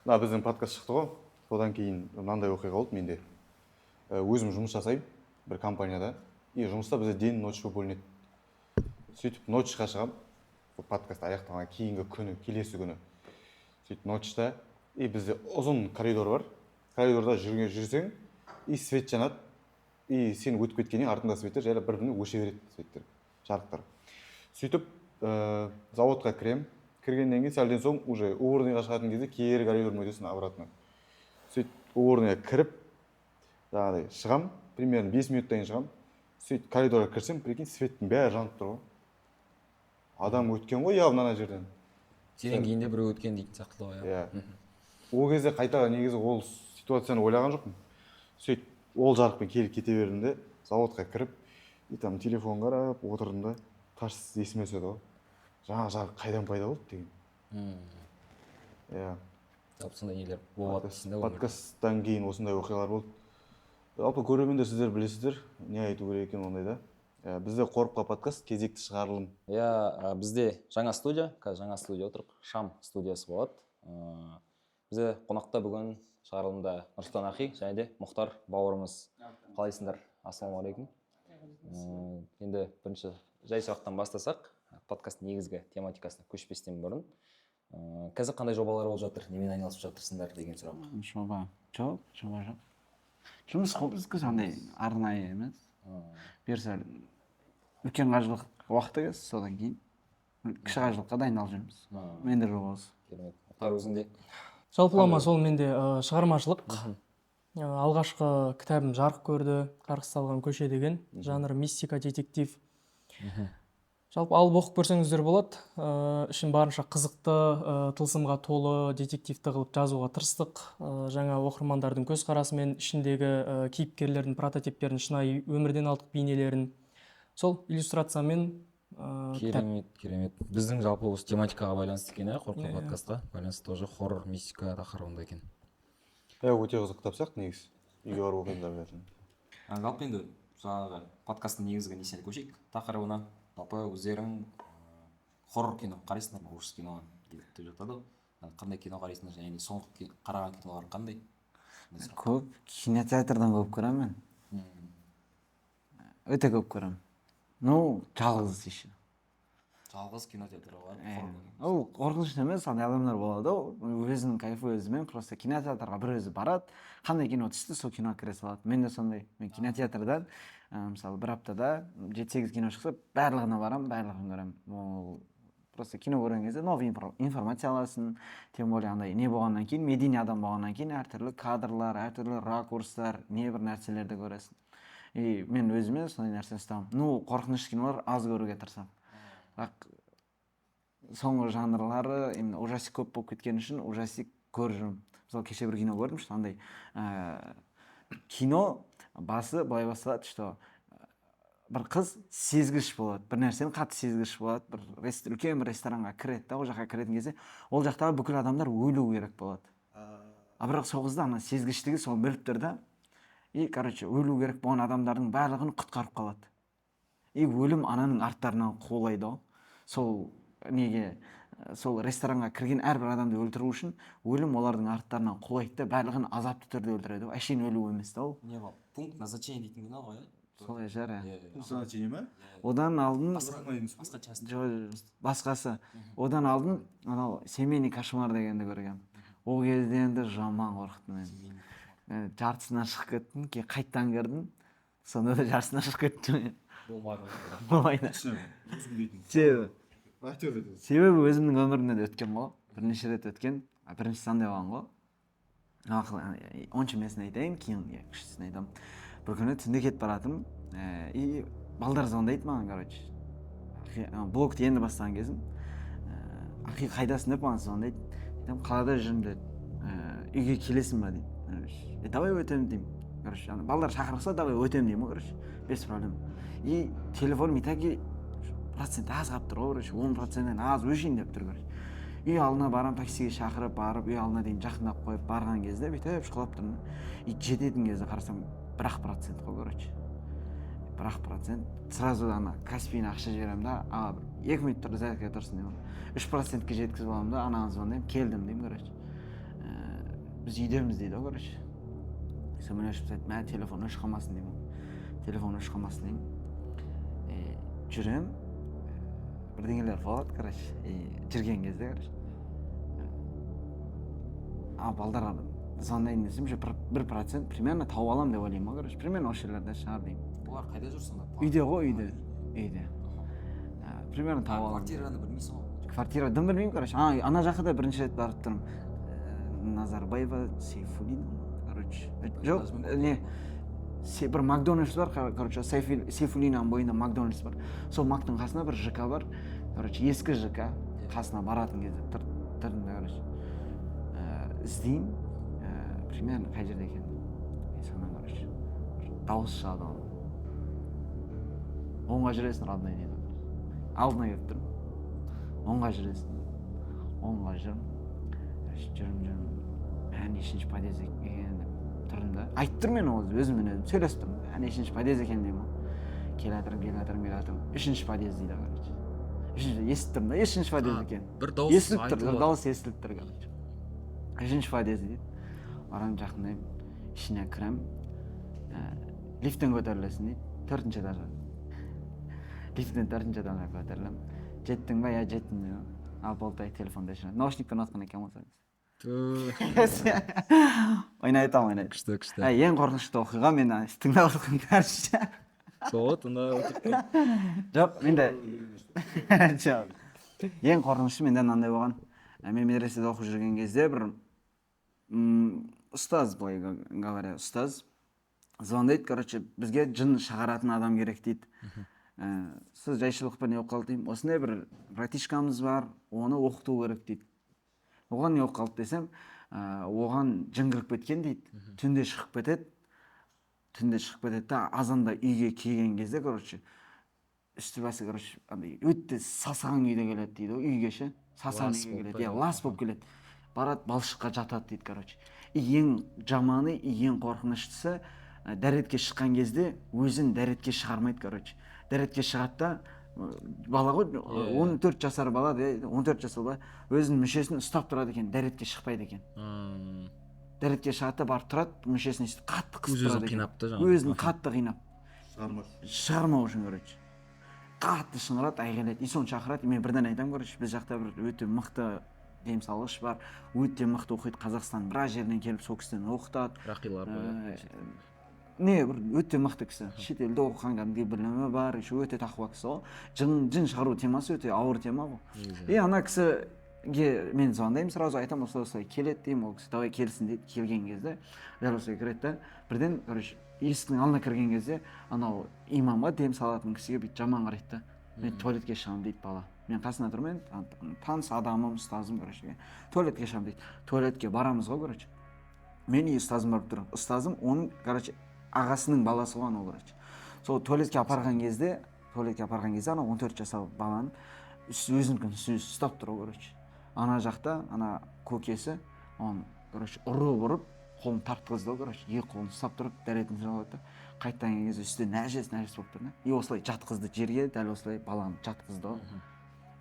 мына біздің подкаст шықты ғой, содан кейін мынандай оқиға болды менде. Өзім жұмыс жасаймын бір компанияда, и жұмыста бізде день ночь бөлінеді. Сөйтіп ночьқа шығамын, подкаст аяқталған кейінгі күні, келесі күні. Сөйтіп ночьта, и бізде ұзын коридор бар. Коридорда жүрсең, и свет жанады, и сен өтіп кеткеннен артында светтер жайлап бір-біріне өше береді, светтер, жарықтар. Сөйтіп заводқа кірем. Кіргеннен кейін сәлден соң уже уборныйға шығатын кезде кері коридормен өтесің обратно. Сөйтіп уборныйға кіріп, жаңағыдай шығам, примерно 5 минуттан кейін шығам. Сөйтіп коридорға кірсем, прикинь, светтің бәрі жанып тұр ғой. Адам өткен ғой явно ана жерден. Сенен кейін де біреу өткен дейтін сияқты ғой. Иә. Ол кезде қайта негізі ол ситуацияны ойлаған жоқпын. Сөйтіп ол жарықпен келіп кете бердім де, заводқа кіріп, и там телефон қарап отырдым да, тарс есіме түседі ғой. Жаңа жарық қайдан пайда болды деген. Иә. Жалпы сондай нелер болады дейсің да. Подкасттан кейін осындай оқиғалар болды. Жалпы көрермендер сіздер білесіздер, не айту керек екен ондайда. Бізде Қорыққа подкаст кезекті шығарылым. Иә, бізде жаңа студия, қазір жаңа студия отырық, Шам студиясы болады. Бізде қонақта бүгін шығарылымда Нұрсұлтан Ахи және де Мұхтар бауырымыз. Қалайсыңдар? Ассалаумағалейкум. Енді бірінші жай сұрақтан бастасақ, подкасттың негізгі тематикасына көшпестен бұрын. Қазір қандай жобалар болып жатыр, немен айналысып жатырсыңдар деген сұрақ. Жоба жоқ. Жұмыс қой бізге сондай арнайы емес. Берсе үлкен қажылық уақыты келсе, содан кейін кіші қажылыққа дайындалып жүрміз. Менде жоқ осы. Керемет. Мұхтар өзіңде? Жалпылама сол менде шығармашылық. Алғашқы кітабым жарық көрді, Қарғыс салған көше деген, жанры мистика, детектив. Жалпы алып оқып көрсеңіздер болады. Ішін барынша қызықты, тылсымға толы, детективті қылып жазуға тырыстық. Жаңа оқырмандардың көзқарасымен ішіндегі кейіпкерлердің прототиптерін, шынайы өмірден алдық бейнелерін. Сол иллюстрациямен Керемет. Біздің жалпы осы тематикаға байланысты екен, Қорыққа подкастқа байланысты тоже хоррор, мистика тақырыбында екен. Өте қызық кітап сияқты негізі. Үйге барып оқиындар бәрін. Жалпы енді жаңағы подкасттың негізгі несіне көшейік, тақырыбына. Жалпы өздерің хоррор кино қарайсыңдар ма? Ужас киноға деп жатады ғой. Қандай кино қарайсыңдар және соңғы қараған кинолар қандай? Көп кинотеатрдан көп көремін мен. Өте көп көремін. Жалғыз еще. Жалғыз кинотеатр бар. Ол қорқынышты емес, андай адамдар болады ғой. Өзінің кайфы өзімен, просто кинотеатрға бір өзі барады. Қандай кино түсті, сол киноға кіре салады. Мен де сондай. Мен кинотеатрдан мысалы бір аптада 7-8 кино шықса, барлығына барам, барлығын көремін. Просто кино көрген кезде новый информация аласың. Тем более андай не болғаннан кейін, медийный адам болғаннан кейін әртүрлі кадрлар, әртүрлі ракурстар, небір нәрселерді көресің. И мен өзіме сондай нәрсені ұстамын. Қорқынышты кинолар аз көруге тырысамын. Бірақ соңғы жанрлары именно ужастик көп болып кеткен үшін ужастик көріп жүрмін. Мысалы кеше бір кино көрдім, что андай кино басы былай басталады, что бір қыз сезгіш болады, бір нәрсені қатты сезгіш болады, бір үлкен бір ресторанға кіреді да, ол жаққа кіретін кезде ол жақтағы бүкіл адамдар өлу керек болады. Бірақ сол қызда ана сезгіштігі сол біліп тұр да, и өлу керек болған адамдардың барлығын құтқарып қалады. И өлім ананың арттарынан қуалайды ғой. Сол неге, сол ресторанға кірген әрбір адамды өлтіру үшін өлім олардың арттарынан қуалайды да, барлығын азапты түрде өлтіреді ғой. Әшейін өлу емес та ол. Не бар? Пункт назначения дейтін кино ғой. Солай жара. Назначение ма? Одан алдын басқасы. Одан алдын анау семейный кошмар дегенді көргем. Ол кезде енді жаман қорықтым мен. Жартысынан шығып кеттім, кейін қайттан кірдім. Сонда да жартысынан шығып кеттім. Болмайды. Себебі өзімнің өмірімде де өткен ғой. Бірнеше рет өткен. Біріншісі андай болған ғой. Онша месін айтайын, кейін кішісін айтам. Бір күні түнде кетіп баратым. И балдар звондайды маған, блогты енді бастаған кезім. Ахи қайдасың деп маған звондайды. Айтам, қалада жүрмін деді. Үйге келесің ба дейді. Давай өтем деймін. Балдар шақырса, давай өтем деймін, без проблем. И телефоным и таки процент аз қалып тұр ғой, 10%-нен аз өшейін деп тұр. Үй алдына барам, таксиге шақырып барып, үй алдына дейін жақындап қойып барған кезде бүйтіп шұқылап тұрмын. И жететін кезде қарасам 1% қой, 1%. Сразу ана Каспийна ақша жіберем да, 2 минут тұрды зарядкаға тұрсын деймін. 3%-ке жеткізіп аламын да, ананы звондаймын, келдім деймін, біз үйдеміз дейді ғой, короче. Сөйлесіп айтты, мә телефон өшіп қалмасын деймін. Телефон өшіп қалмасын деймін. Жүрем, бірдеңелер болады, короче. Жүрген кезде, короче. Балдар звондайын десем, уже 1% примерно тауып алам деп ойлаймын, короче. Примерно осы жерлерде шығар деймін. Олар қайда жүр сонда? Үйде ғой, үйде. Примерно тауып алам. Квартираны білмейсің ғой? Квартирадан білмеймін, короче. Ана жаққа да бірінші рет барып тұрмын. Назарбаева, Сейфуллин, короче. Жоқ, не, бір Макдональдс бар, короче, Сейфуллинаның бойында Макдональдс бар. Сол Мактың қасына бір ЖК бар, короче, ескі ЖК. Қасына баратын кезде тұрдым да, короче. Іздеймін, примерно қай жерде екен. Сонан, короче, дауыс шығады оны. Оңға жүресің, родной дейді. Алдына келіп тұрмын. Оңға жүресің. Оңға жүрім. Нешінші подъезд екен деп тұрдым да. Айтып тұрмын мен өзіммен сөйлесіп тұрмын. Нешінші подъезд екен деймін. Келатырым. Үшінші подъезд дейді, короче. Естіп тұрмын да, үшінші подъезд екен. Бір дауыс айтылып. Дауыс естіліп тұр, короче. Үшінші подъезд дейді. Барам жақындаймын, ішіне кірем. Лифттен көтерілесің дейді. 4-ші этажға. Лифттен 4-ші этажға көтерілем. Жеттің ба? Я жеттім дейді. Ал болтай телефонда ішіне. Наушникпен отқан екен болса. Ойнайды. Күшті. Ең қорқынышты оқиға мен тыңдап отырған кәрші. Сол, тыңдап отырып. Жоқ, менде ең қорқынышты менде мынандай болған. Мен медреседе оқып жүрген кезде бір ұстаз, былай говоря, ұстаз звондайды, короче, бізге жын шығаратын адам керек дейді. Сіз жайшылықпен не оқып қалды деймін. Осындай бір братишкамыз бар, оны оқыту керек дейді. Оған не оқып қалды десем, оған жын кіріп кеткен дейді. Түнде шығып кетеді да, азанда үйге келген кезде, короче, үсті басы, короче, өтті сасаған үйде келеді дейді, үйге ше. Сасаған үйге келеді, лас болып келеді. Барады, балшыққа жатады дейді, короче. Ең жаманы, ең қорқыныштысы, дәретке шыққан кезде өзін дәретке шығармайды, короче. Дәретке шығады да, бала ғой, 14 жасар бала, 14 жасар бала, өзінің мүшесін ұстап тұрады екен, дәретке шықпайды екен. Дәретке шығады да барып тұрады, мүшесін өстіп қатты қысып тұрады екен. Өзін қатты қинап. Шығармау үшін, короче. Қатты шыңырады, айғайлайды, и соны шақырады. Мен бірден айтамын, короче, біз жақта бір өте мықты дем салғыш бар, өте мықты оқиды, Қазақстан біраз жерден келіп сол кісіден оқытады. Рақилар бар. Не, бір өте мықты кісі. Шетелде оқыған кәдімгі білімі бар, өте тақуа кісі ғой. Жын шығару темасы өте ауыр тема ғой. И ана кісіге мен звондаймын, сразу айтамын, осылай келеді деймін, ол кісі давай келсін дейді. Келген кезде дәл осылай кіреді да, бірден, короче, есіктің алдына кірген кезде анау имамға дем салатын кісіге бүйтіп жаман қарайды да. Мен туалетке шығамын дейді бала. Мен қасына тұрмын, таныс адамым, ұстазым, короче. Туалетке шығамын дейді. Туалетке барамыз ғой, короче. Мен и ұстазым барып тұрмын. Ұстазым оның, короче, ағасының баласы ғой анау, короче. Сол туалетке апарған кезде ана 14 жасар баланы өзінікін ұстап тұр, короче. Ана жақта, ана көкесі, оны, короче, ұрып, қолын тартқызды, короче, екі қолын ұстап тұрып, дәретін сұрап отыр. Қайттан келген кезде үсті нәжес болып тұр. И осылай жатқызды жерге, дәл осылай баланы жатқызды.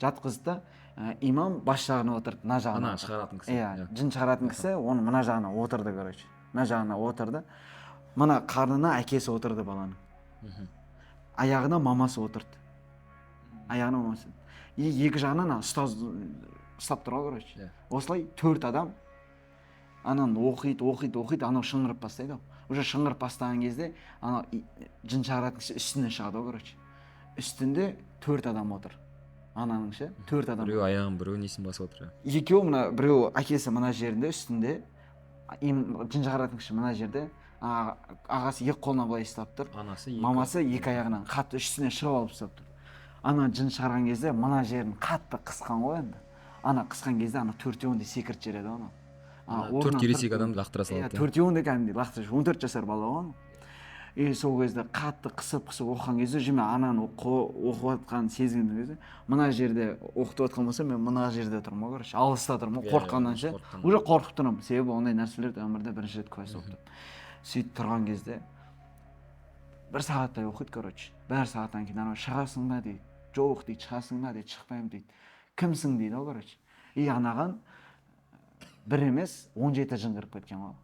Жатқызды да, имам бас жағына отырды, мына жағына. Ана шығаратын кісі. Иә, жын шығаратын кісі, оның мына жағына отырды, короче. Мына жағына отырды. Мына қарнына әкесі отырды баланың. Аяғына мамасы отырды. И екі жағынан ұстаз ұстап тұр, короче. Осылай 4 адам анан оқиды, анау шыңғырып бастайды. Уже шыңғырып бастаған кезде, анау жын шығаратын кісі үстіне шығады, короче. Үстінде 4 адам отыр. Ананың ше, 4 адам. Біреу аяғын, біреу несін басып отыр. Екеуі мына, біреу әкесі мына жерінде, үстінде, жын шығаратын кісі мына жерде, ағасы екі қолына былай ұстап тұр. Мамасы екі аяғынан қатты үстіне шығып алып ұстап тұр. Ана жын шығарған кезде мына жерін қатты қысқан ғой енді. Ана қысқан кезде ана 4-еуін де секірт жереді оны. 4 ересек адамды лақтыра салады. 4-еуін де кәдімгідей лақтырып, 14 жасар бала ғой. И сол кезде қатты қысып оқыған кезде жүме ананы оқып атқан сезген кезде мына жерде оқытып атқан болса мен мына жерде тұрмын ғой, короче, алыста тұрмын, қорыққаннан ше. Уже қорқып тұрмын, себебі ондай нәрселерді өмірде бірінші рет куәсі болып тұрмын. Сөйтіп тұрған кезде 1 сағаттай оқиды, короче. 1 сағаттан кейін анау шығасың ба дейді. Жоқ дейді, шығасың ба дейді, шықпаймын дейді. Кімсің дейді, короче. И анаған бір емес 17 жын кіріп кеткен ғой.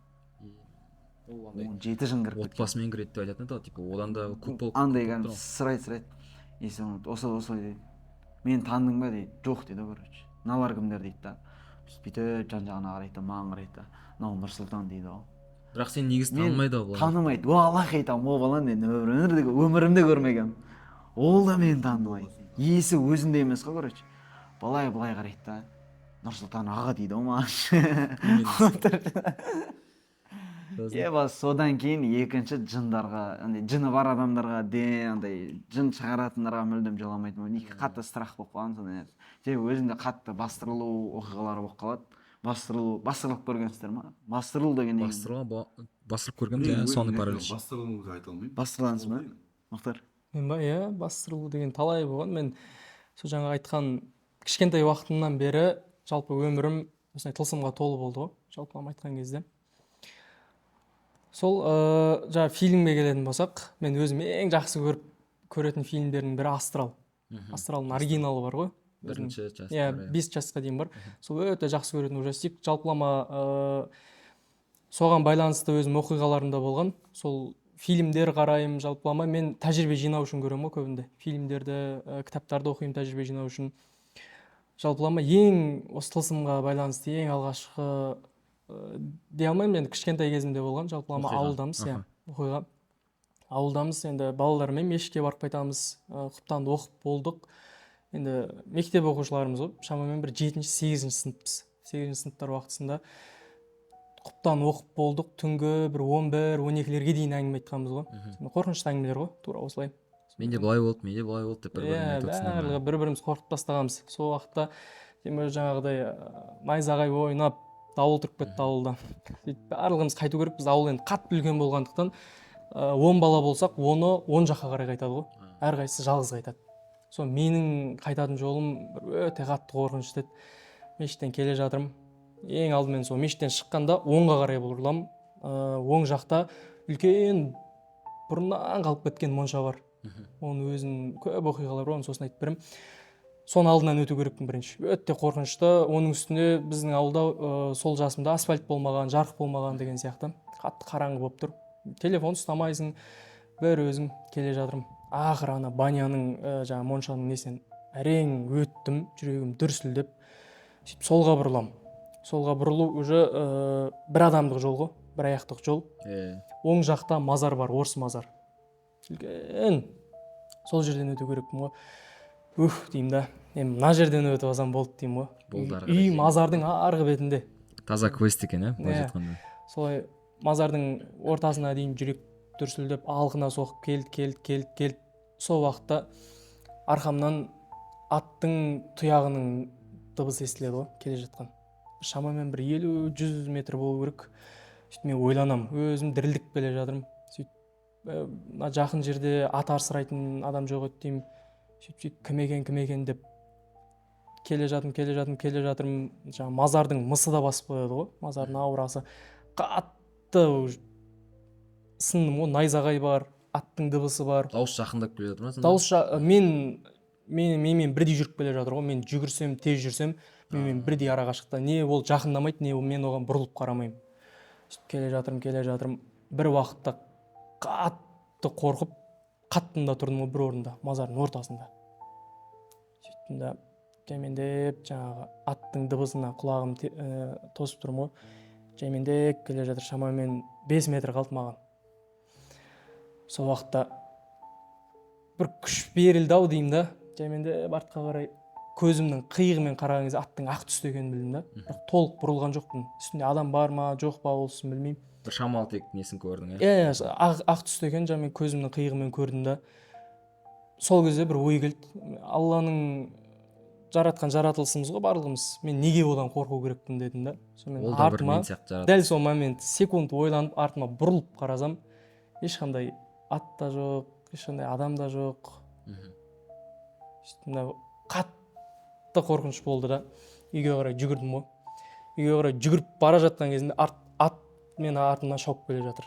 Ол андай 17 жын кіріп кеткен. отбасымен кіреді деп айтатын еді, типа одан да көп болып Андай кетіп кәдімгі тұр ғой. сұрайды. Есен осылай дейді. Мені таныдың ба дейді. Жоқ дейді, короче. Мыналар кімдер дейді да. Бүйтіп жан жағына қарайды да, маған қарайды да. Мынау Нұрсұлтан дейді ғой. Бірақ сен негізі танымайды ғой бұлар. Танымайды. Аллах айтамын, о баланы мен өмірімде көрмегенмін. Ол да мені танымайды. Иесі өзінде емес қой, короче. Былай қарайды да. Нұрсұлтан аға дейді ғой маған. Содан кейін екінші жындарға, жыны бар адамдарға андай жын шығаратындарға мүлдем жоламайтын. Қатты страх болып қалған сондай. Өзімде қатты бастырылу оқиғалары болып қалады. Бастырылып көргенсіздер ма? Бастырылу деген не? Бастырып көргенмін, соны паралич. Бастырылуды айта алмаймын. Бастырыласыз ба? Мұхтар? Мен ба, иә, бастырылу деген талай болған. Мен сол жаңа айтқан кішкентай уақытымнан бері жалпы өмірім осындай тылсымға толы болды ғой, жалпылама айтқан кезде. Сол жаңа фильмге келетін болсақ, мен өзім ең жақсы көретін фильмдердің бірі Астрал. Астралдың оригиналы бар ғой. Бірінші часть. Иә, 5 жасқа дейін бар. Сол өте жақсы көретін ужастик. Жалпылама соған байланысты өзім оқиғаларымда болған. Сол фильмдер қараймын, жалпылама мен тәжірибе жинау үшін көремін ғой көбінде. Фильмдерді, кітаптарды оқимын тәжірибе жинау үшін. Жалпылама ең осы тылсымға байланысты ең алғашқы дей алмаймын, енді кішкентай кезімде болған. Жалпылама ауылдамыз, иә, оқиға. Ауылдамыз, енді балалармен мешітке барып қайтамыз, құптанды оқып болдық. Енді мектеп оқушыларымыз ғой, шамамен бір 7-8 сыныппыз. 8 сыныптар уақытысында құптан оқып болдық, түнгі бір 11-12-лерге дейін әңгіме айтқанбыз ғой. Қорқынышты әңгімелер ғой, тура осылай. Менде былай болды деп бір-біріне айтып барлығы бір-біріміз қорқып тастағанбыз. Сол уақытта жаңағыдай найзағай ойнап, дауыл тұрып кетті ауылда. Барлығымыз қайту керек, біз ауыл енді қатты үлкен болғандықтан 10 бала болсақ, 10 жаққа қарай қайтады ғой. Әрқайсысы жалғыз қайтады. Сол менің қайтатын жолым өте қатты қорқынышты еді. Мешіттен келе жатырмын. Ең алдымен сол мешіттен шыққанда оңға қарай бұрыламын. Оң жақта үлкен бұрыннан қалып кеткен монша бар. Оның өзінің көп оқиғалары бар, оны сосын айтып беремін. Соның алдынан өту керекпін бірінші. Өте қорқынышты. Оның үстінде біздің ауылда сол жасымда асфальт болмаған, жарық болмаған деген сияқты. Қатты қараңғы болып тұр. Телефон ұстамайсың. Бір өзім келе жатырмын. Ақыры ана баняның жаңа моншаның несен әрең өттім, жүрегім дүрсілдеп. Сөйтіп солға бұрыламын. Солға бұрылу уже бір адамдық жол ғой, бір аяқтық жол. Оң жақта мазар бар, орыс мазар. Үлкен. Сол жерден өту керекпін ғой. Деймін да. Мына жерден өтіп алсам болды деймін ғой. Үй мазардың арғы бетінде. Таза квест екен, былай жатқанда. Солай мазардың ортасына дейін жүрек дүрсілдеп алқына соғып келді. Сол уақытта арқамнан аттың тұяғының дыбысы естіледі ғой, келе жатқан. Шамамен бір 50-100 метр болу керек. Сөйтіп мен ойланам, өзім дірілдік келе жатырмын. Сөйтіп жақын жерде ат арсырайтын адам жоқ еді деймін. Сөйтіп кім екен деп келе жатырмын. Жаңа мазардың мысы да басып қояды ғой, мазардың аурасы. Қатты сындым ғой, найзағай бар, аттың дыбысы бар. Дауыс жақындап келе жатыр ма? Дауыс мен бірдей жүріп келе жатыр ғой. Мен жүгірсем, тез жүрсем, мен бірдей ара қашықта. Не ол жақындамайды, не мен оған бұрылып қарамаймын. Сөйтіп келе жатырмын. Бір уақытта қатты қорқып, қаттында тұрдым ғой бір орында, мазардың ортасында. Сөйттім да жаймендеп жаңағы аттың дыбысына құлағым тосып тұрмын ғой. Жаймендеп келе жатыр, шамамен 5 метр қалды маған. Сол уақытта бір күш берілді-ау деймін да. Жаймендеп артқа қарай көзімнің қиығымен қараған кезде аттың ақ түсті екенін білдім да. Бірақ толық бұрылған жоқпын. Үстінде адам бар ма, жоқ па, олсын білмеймін. Бір шамалы тек несін көрдің, иә? Иә, ақ түсті екен, мен көзімнің қиығымен көрдім да. Сол кезде бір ой келді. Алланың жаратқан жаратылысымыз ғой барлығымыз. Мен неге одан қорқу керекпін дедім да. Ол да бір мен сияқты жаратылыс. Дәл сол момент секунд ойланып артыма бұрылып қарасам, ешқандай ат та жоқ, ешқандай адам да жоқ. Қатты қорқыныш болды да. Үйге қарай жүгірдім ғой. Үйге қарай жүгіріп бара жатқан кезінде ат мен артымнан шауып келе жатыр.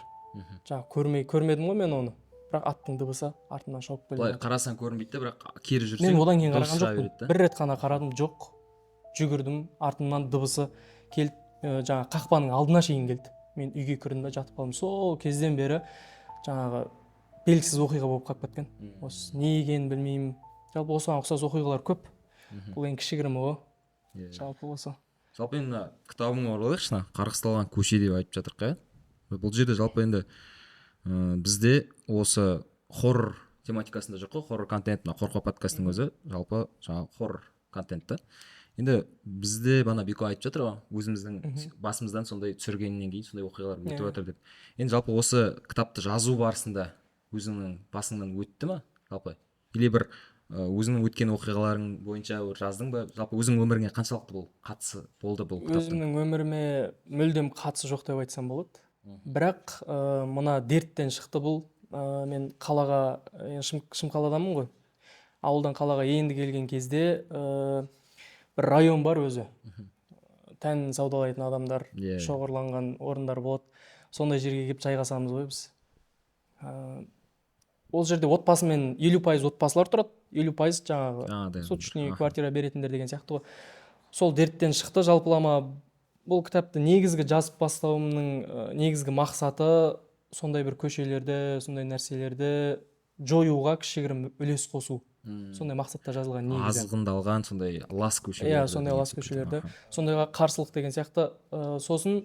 Жаңа көрмедім ғой мен оны. Бірақ аттың дыбысы артымнан шауып келе жатыр. Былай қарасаң көрінбейді, бірақ кері жүрсең. Мен одан кейін қараған жоқпын. Бір рет қана қарадым, жоқ. Жүгірдім, артымнан дыбысы келіп жаңағы қақпаның алдына шейін келді. Мен үйге кірдім да жатып қалдым. Сол кезден бері жаңағы белгісіз оқиға болып қалып кеткен. Осы не екенін білмеймін. Жалпы осыған ұқсас оқиғалар көп. Бұл ең кішігірімі ғой. Жалпы осы. Жалпы енді мына кітабыңа оралайықшы, қарғысталған көше деп айтып жатырық иә. Бұл жерде жалпы енді бізде осы хоррор тематикасында жоқ қой, хоррор контент, мына қорқау подкасттың өзі жалпы жаңағы хоррор контент та. Енді бізде бана Бико айтып жатыр ғой, өзіміздің басымыздан сондай түсіргеннен кейін сондай оқиғалар өтіп жатыр деп. Енді жалпы осы кітапты жазу барысында өзіңнің басыңнан өтті ма жалпы? Или бір өзіңнің өткен оқиғаларың бойынша жаздың ба? Жалпы өзіңнің өміріңе қаншалықты бұл қатысы болды бұл кітаптың? Өзімнің өміріме мүлдем қатысы жоқ деп айтсам болады. Бірақ мына дерттен шықты бұл. Мен қалаға, Шымқаладамын ғой. Ауылдан қалаға енді келген кезде бір район бар өзі. Тән саудалайтын адамдар, шоғырланған орындар болады. Сондай жерге келіп жайғасамыз ғой біз. Ол жерде отбасымен 50% отбасылар тұрады, 50% жаңағы суточный квартира беретіндер деген сияқты ғой. Сол дерттен шықты жалпылама. Бұл кітапты негізгі жазып бастауымның негізгі мақсаты сондай бір көшелерді, сондай нәрселерді жоюға кішігірім үлес қосу. Сондай мақсатта жазылған негізі. Азғындалған сондай лас көшелерді. Иә, сондай лас көшелерді. Сондайға қарсылық деген сияқты. Сосын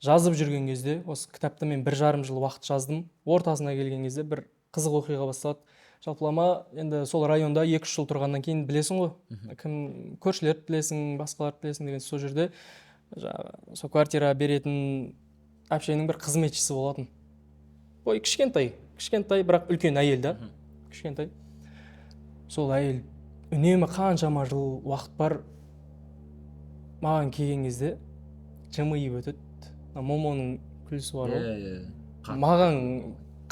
жазып жүрген кезде, осы кітапты мен 1,5 жыл уақыт жаздым. Ортасына келген кезде бір қызық оқиға басталады. Жалпылама енді сол районда 2-3 жыл тұрғаннан кейін білесің ғой. Кім көршілерді білесің, басқаларды білесің деген сол жерде сол квартира беретін әпшенің бір қызметшісі болатын. Ой, кішкентай, бірақ үлкен әйел да. Кішкентай. Сол әйел үнемі қаншама жыл уақыт бар маған келген кезде жымиып өтеді. Момоның күлісі бар ғой. Маған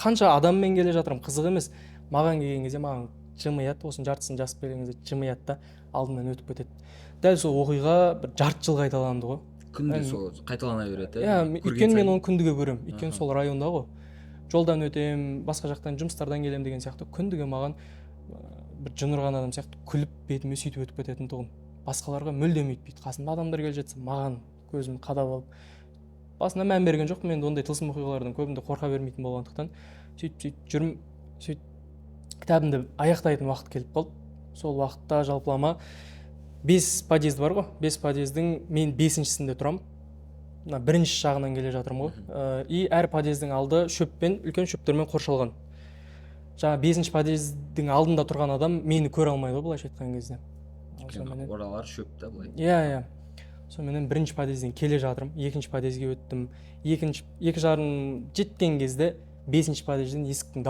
қанша адаммен келе жатырмын, қызық емес. Маған келген кезде маған жымияды, осының жартысын жазып келген кезде жымияды да алдымнан өтіп кетеді. Дәл сол оқиға бір жарты жыл қайталанды ғой. Күнде сол қайталана береді. Иә, өйткені мен оны күндіге көремін. Өйткені сол районда ғой. Жолдан өтем, басқа жақтан жұмыстардан келем деген сияқты күндіге маған бір жын ұрған адам сияқты күліп бетіме сөйтіп өтіп кететін тұғын. Басқаларға мүлдем өйтпейді. Қасымда адамдар келе жатса маған көзім қадап алып. Басында мән берген жоқпын, мен ондай тылсым оқиғалардан көбінде қорқа бермейтін болғандықтан сөйтіп жүрмін. Сөйтіп кітабымды аяқтайтын уақыт келіп қалды. Сол уақытта жалпылама 5 подъезд бар ғой. 5 подъездің мен 5-шісінде тұрамын. Мына бірінші жағынан келе жатырмын ғой. И әр подъездің алды шөппен, үлкен шөптермен қоршалған. Жаңа 5-ші подъездің алдында тұрған адам мені көре алмайды ғой былайша айтқан кезде. Оралар шөп та былай. Иә. Сонымен бірінші подъезден келе жатырмын. 2-ші подъезге өттім. 2 жарым жеткен кезде 5-ші подъезден есіктің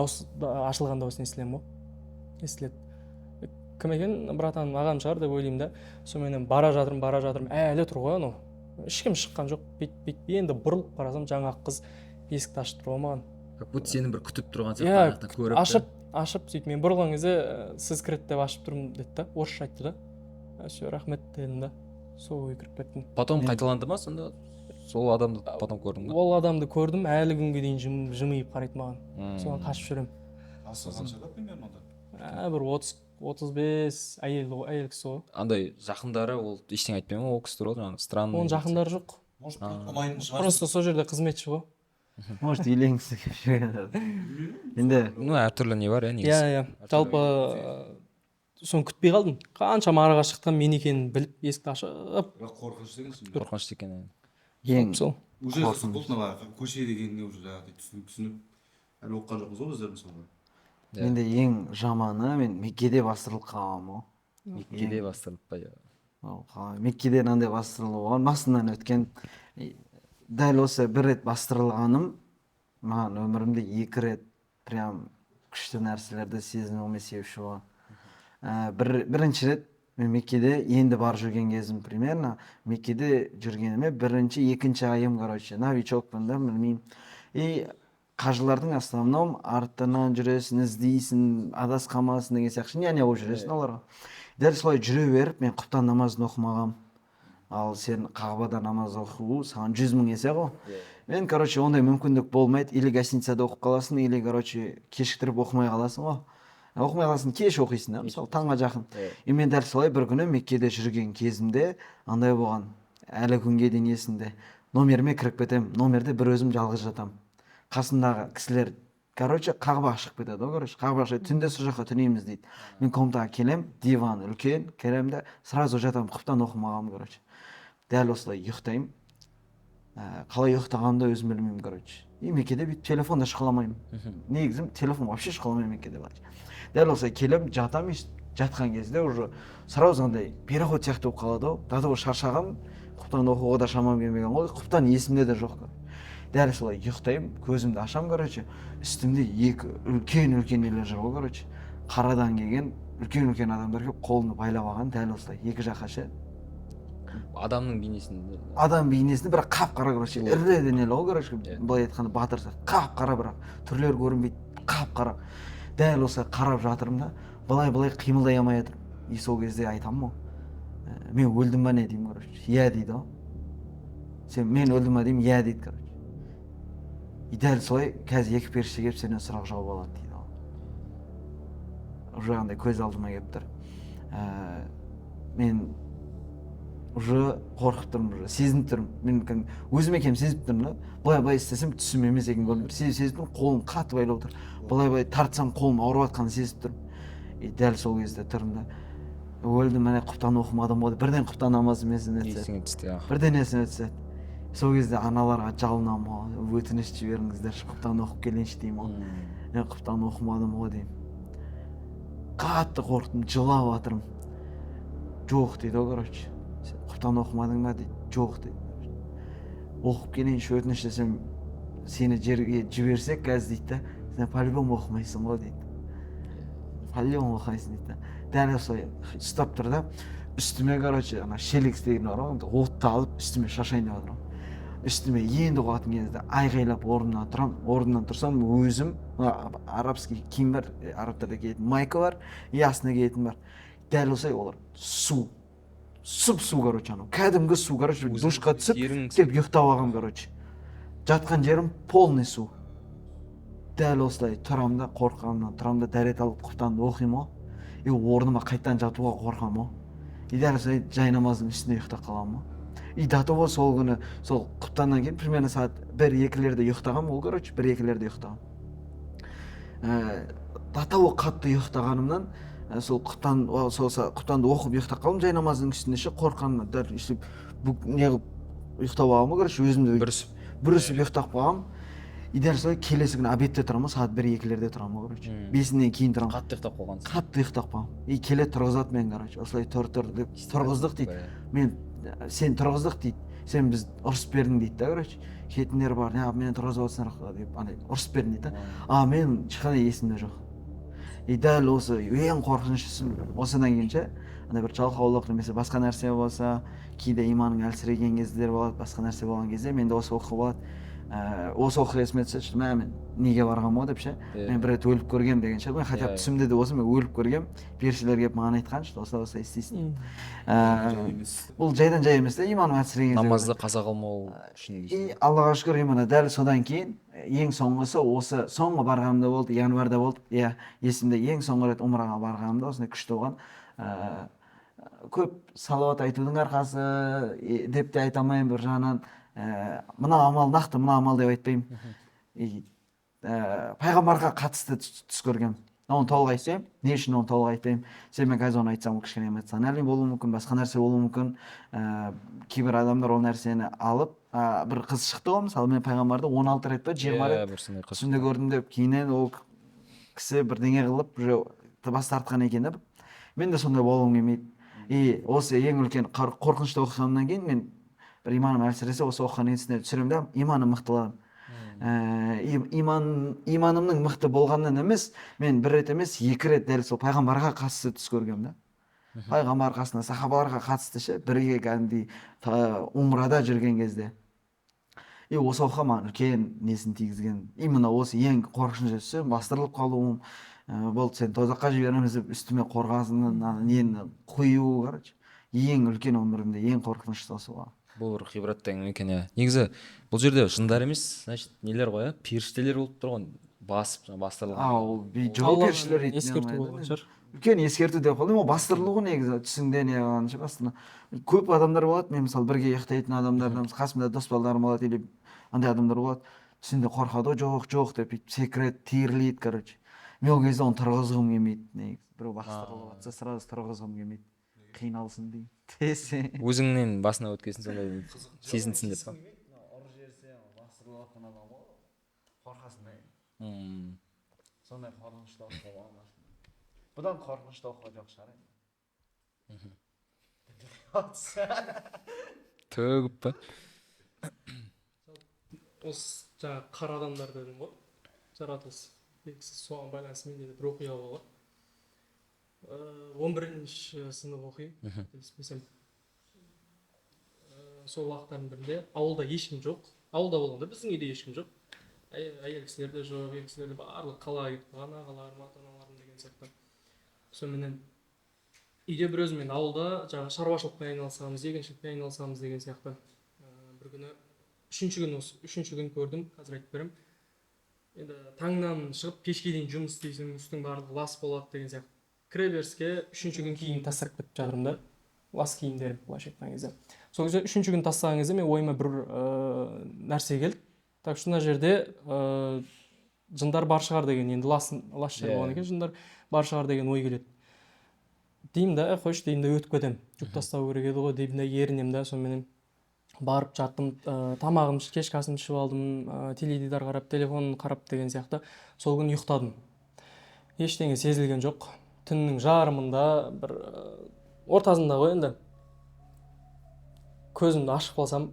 ашылған дауысын естілемін ғой. Естіледі. Кім екен? Братан, ағам шығар деп ойлаймын да. Сонымен бара жатырмын. Әлі тұр ғой анау. Ешкім шыққан жоқ. Бет енді бұрылып қарасам жаңа қыз есікті ашып тұр ғой маған. Как будто сені бір күтіп тұрған сияқты көріп. Ашып сөйтіп мен бұрылған кезде сіз кіреді деп ашып тұрмын деді да. Орысша айтты да. Все, рахмет дедім да. Сол ой кіріп кеттім. Потом қайталанды ма сонда? Сол адамды потом көрдің ба? Ол адамды көрдім, әлі күнге дейін жымиып қарайды маған. Соған қашып жүремін. Жасы қаншада примерно онда? Бір 30-35 әйел кісі ғой. Андай жақындары ол ештеңе айтпай ма? Ол кісі туралы жаңағы странный. Оның жақындары жоқ. Может, ұнайтын шығар. Просто сол жерде қызметші ғой. Может, үйленгісі келіп жүрген. Енді әртүрлі не бар, негізі. Иә. Жалпы соны күтпей қалдым. Қаншама араға шықтым, мен екенін біліп есікті ашып. Бірақ қорқынышты екенсің. Қорқынышты екен. ең сол. Уже бұл көше дегеніне уже жаңағыдай түсініп әлі оқыған жоқпыз ғой біздер мысалы. менде ең жаманы мен Меккеде бастырылып қалғанмын ғой. Меккеде бастырылып па? Меккеде мынандай бастырылу болған, басымнан өткен. Дәл осы бір рет бастырылғаным маған өмірімде 2 рет прям күшті нәрселерді сезінуіме себепші болған. Бірінші рет мен Меккеде енді бар жүрген кезім примерно. Меккеде жүргеніме бірінші, екінші айым, новичокпын да, білмеймін. И қажылардың основном артынан жүресің, іздейсің, адас қалмасын деген сияқты не болып жүресің оларға. Дәл солай жүре беріп, мен құптан намазын оқымағам. Ал сен Қағбада намаз оқу саған 100 000 есе ғой. Мен, ондай мүмкіндік болмайды. Или гостиницада оқып қаласың, или, кешіктіріп оқымай қаласың ғой. Оқымай қаласың, кеш оқисың да, мысалы таңға жақын. И мен дәл солай бір күні Меккеде жүрген кезімде андай болған. әлі күнге дейін есімде. Номеріме кіріп кетемін, номерде бір өзім жалғыз жатамын. Қасымдағы кісілер короче қағбаға шығып кетеді ғой, короче қағбаға шығып түнде сол жаққа түнейміз дейді. Мен комнатаға келем, диван үлкен, келем де сразу жатамын, құптан оқымағанмын, короче. Дәл осылай ұйықтаймын. Қалай ұйықтағанымды өзім білмеймін, короче. И мекеде бүйтіп телефонда шықыламаймын. Негізім телефон вообще шықыламаймын мекеде. Дәл осылай келем, жатамын, жатқан кезде уже сразу андай переход сияқты болып қалады ғой. До того шаршағанмын, құптан оқуға да шамам келмеген ғой, құптан есімде де жоқ. Дәл солай ұйықтаймын, көзімді ашам, короче, үстімде екі үлкен нелер жүр ғой, короче. Қарадан келген үлкен адамдар келіп қолымды байлап алған, дәл осылай екі жаққа ше. Адамның бейнесінде. Адам бейнесінде бірақ қап-қара, короче, ірі денелі ғой, короче, былай айтқанда батыр сияқты, қап-қара, бірақ түрлері көрінбейді, қап-қара. Дәл осылай қарап жатырмын да, былай қимылдай алмай жатырмын. И сол кезде айтамын ғой, мен өлдім ба не деймін, короче. Иә дейді ғой. Сен мен өлдім ба деймін, иә дейді, короче. И дәл солай қазір екі періште келіп сенен сұрақ жауап алады дейді ғой. Уже андай көз алдыма келіп тұр. Мен уже қорқып тұрмын, уже сезініп тұрмын. Мен өзім екенім сезіп тұрмын да. Былай істесем түсім емес екен көрдім. Сезіп тұрмын, қолым қатты байлап тұр. Былай тартсам қолым ауырып жатқанын сезіп тұрмын. И дәл сол кезде тұрмын да. Өлдім, міне құптан оқымадым ғой. Бірден құптан намазым есіме түсті. Бірден есіме түсті. Сол кезде аналарға жалынамын ғой, өтініш жіберіңіздер, құптан оқып келейінші деймін ғой. Мен құптан оқымадым ғой деймін. Қатты қорықтым, жылап жатырмын. Жоқ дейді ғой, короче. Құптан оқымадың ба дейді. Жоқ дейді. Оқып келейінші өтініш десем, сені жерге жіберсек қазір дейді да, сен по-любому оқымайсың ғой дейді. По-любому оқымайсың дейді да. Дәл осылай ұстап тұр да, үстіме, короче, шелекс деген бар ғой, отты алып үстіме шашайын деп жатырмын. Үстіме енді қуатын кезде айғайлап орнымнан тұрам. Орнымнан тұрсам өзім, арабский киім бар, арабтарда киетін майка бар, и астына киетін бар. Дәл осылай олар су, сұп-су, короче, кәдімгі су, короче, душқа түсіп, келіп ұйықтап алғам, короче. Жатқан жерім полный су. Дәл осылай тұрам да, қорқамын, тұрам да дәрет алып құптанды оқимын ғой. И орныма қайттан жатуға қорқамын ғой. И дәл осылай жай намаздың үстінде ұйықтап қаламын ғой. И до того сол күні, сол құптаннан кейін примерно сағат 1-2-лерде ұйықтағам ол, короче, 1-2-лерде ұйықтағам. До того қатты ұйықтағанымнан, сол құптанды оқып ұйықтап қалдым, жай намаздың үстінде ше қорқанымнан дәл үстіп неғып ұйықтап алғам, короче, өзімді бүрісіп ұйықтап қалғам. И дәл солай келесі күні обедте тұрамын, сағат 1-2-лерде тұрамын, короче. 5-нен кейін тұрамын. Қатты ұйықтап қалғансың. Қатты ұйықтап қалғам. И келе тұрғызады мен, короче, осылай тұр деп тұрғыздық дейді. Мен сен тұрғыздық дейді. Сен біз ұрысып бердің дейді да, короче. Кетіндер бар, не мені тұрғызып отырсыңдар деп ұрысып бердің дейді да. Мен ешқандай есімде жоқ. И дәл осы ең қорқыныштысы осыдан кейін ше, андай бір жалқаулық немесе басқа нәрсе болса, кейде иманың әлсіреген кездер болады, басқа нәрсе болған кезде менде осы оқиға болады. Осы оқиға есіме түседі, мен неге барғам ғой деп ше, мен бір рет өліп көргем деген ше, мен хотя бы түсімде де осы мен өліп көргем, періштелер келіп маған айтқан ше, осылай істейсің. Бұл жайдан жай емес те, иманым әлсіреген кезде. Намазды қаза қылмау үшін. И Аллаға шүкір, иманы дәл содан кейін ең соңғысы осы соңғы барғанымда болды, январьда болды. Иә, есімде ең соңғы рет умраға барғанымда осындай күшті болған. Көп салауат айтудың арқасы деп те айта алмаймын, бір жағынан мына амал нақты, мына амал деп айтпаймын. Пайғамбарға қатысты түс көргем. Оны толық айтсам, не үшін оны толық айтпаймын? Себебі мен қазір оны айтсам, ол кішкене эмоциональный болуы мүмкін, басқа нәрсе болуы мүмкін. Кейбір адамдар ол нәрсені алып, бір қыз шықты ғой, мысалы мен пайғамбарды 16 рет па 20 рет түсімде көрдім деп, кейіннен ол кісі бірдеңе қылып бас тартқан екен де. Мен де сондай болуым келмейді. И осы ең үлкен қорқынышты оқығаннан кейін мен бір иманым әлсіресе осы оқыған есіне түсіремін да, иманым мықтыладым. Иманымның мықты болғаннан емес, мен бір рет емес, 2 рет дәл сол пайғамбарға қатысты түс көргем да. Пайғамбар қасына, сахабаларға қатысты ше, бірге кәдімгідей умрада жүрген кезде. И осы оқиға маған үлкен несін тигізген. Именно осы ең қорқынышты түсі, бастырылып қалуым, болды сен тозаққа жібереміз деп үстіме қорғасын, нені құю, короче. Ең үлкен өмірімде ең қорқынышты осы болған. Бұл бір ғибратты әңгіме екен, иә. Негізі бұл жерде жындар емес, значит, нелер ғой, періштелер болып тұр ғой. басып бастырылған. ол жоопкерчилер ретінде ескерту болған шығар. үлкен ескерту деп қойдым. Ол бастырылу ғой негізі, түсіңде не болғанша басында. Көп адамдар болады, мен мысалы бірге ұйықтайтын адамдардан, қасымда дос балдарым болады, или андай адамдар болады. Түсінде қорқады, жоқ деп бүйтіп секіреді, тиерлейді, короче. Мен ол кезде оны тұрғызғым келмейді, негізі. Біреу бастырылып жатса, сразу тұрғызғым келмейді. Қиналсын деймін. Тесе. Өзіңнен басына өткесін сондай сезінсін деп па? Ұры жерсе, бастырылып жатқан адам ғой. Қорқасың да. Сондай қорқынышты оқиға болған. Бұдан қорқынышты оқиға жоқ шығар енді. Төгіп па? Осы жаңағы қара адамдар дедің ғой, жаратылыс. Сіз соған байланысты менде де бір оқиға болған. 11-ші сынып оқимын, қателеспесем. Сол уақыттардың бірінде ауылда ешкім жоқ. Ауылда болғанда біздің үйде ешкім жоқ. Әйел кісілер де жоқ, ер кісілер де барлық қалаға кетіп қалған, ағаларым, ата-аналарым деген сияқты. Сонымен үйде бір өзімен ауылда жаңағы шаруашылықпен айналысамыз, егіншілікпен айналысамыз деген сияқты. Бір күні үшінші күн көрдім, қазір айтып беремін. Енді таңнан шығып кешке дейін жұмыс істейсің, үстің барлығы лас болады деген сияқты. Кіреберіске үшінші күн киім тастап кетіп жатырмын да. Лас киімдерім, былайша айтқан кезде. Сол кезде үшінші күн тастаған кезде мен ойыма бір нәрсе келді. Так что мына жерде жындар бар шығар деген, енді лас жер болған екен, жындар бар шығар деген ой келеді. Деймін да, қойшы деймін да өтіп кетемін. Жүк тастау керек еді ғой деймін да, ерінемін да, сонымен барып жаттым, тамағымды кешкі асымды ішіп алдым, теледидар қарап, телефон қарап деген сияқты. Сол күні ұйықтадым. Ештеңе сезілген жоқ. Түннің жарымында бір ортасында ғой енді. Көзімді ашып қалсам,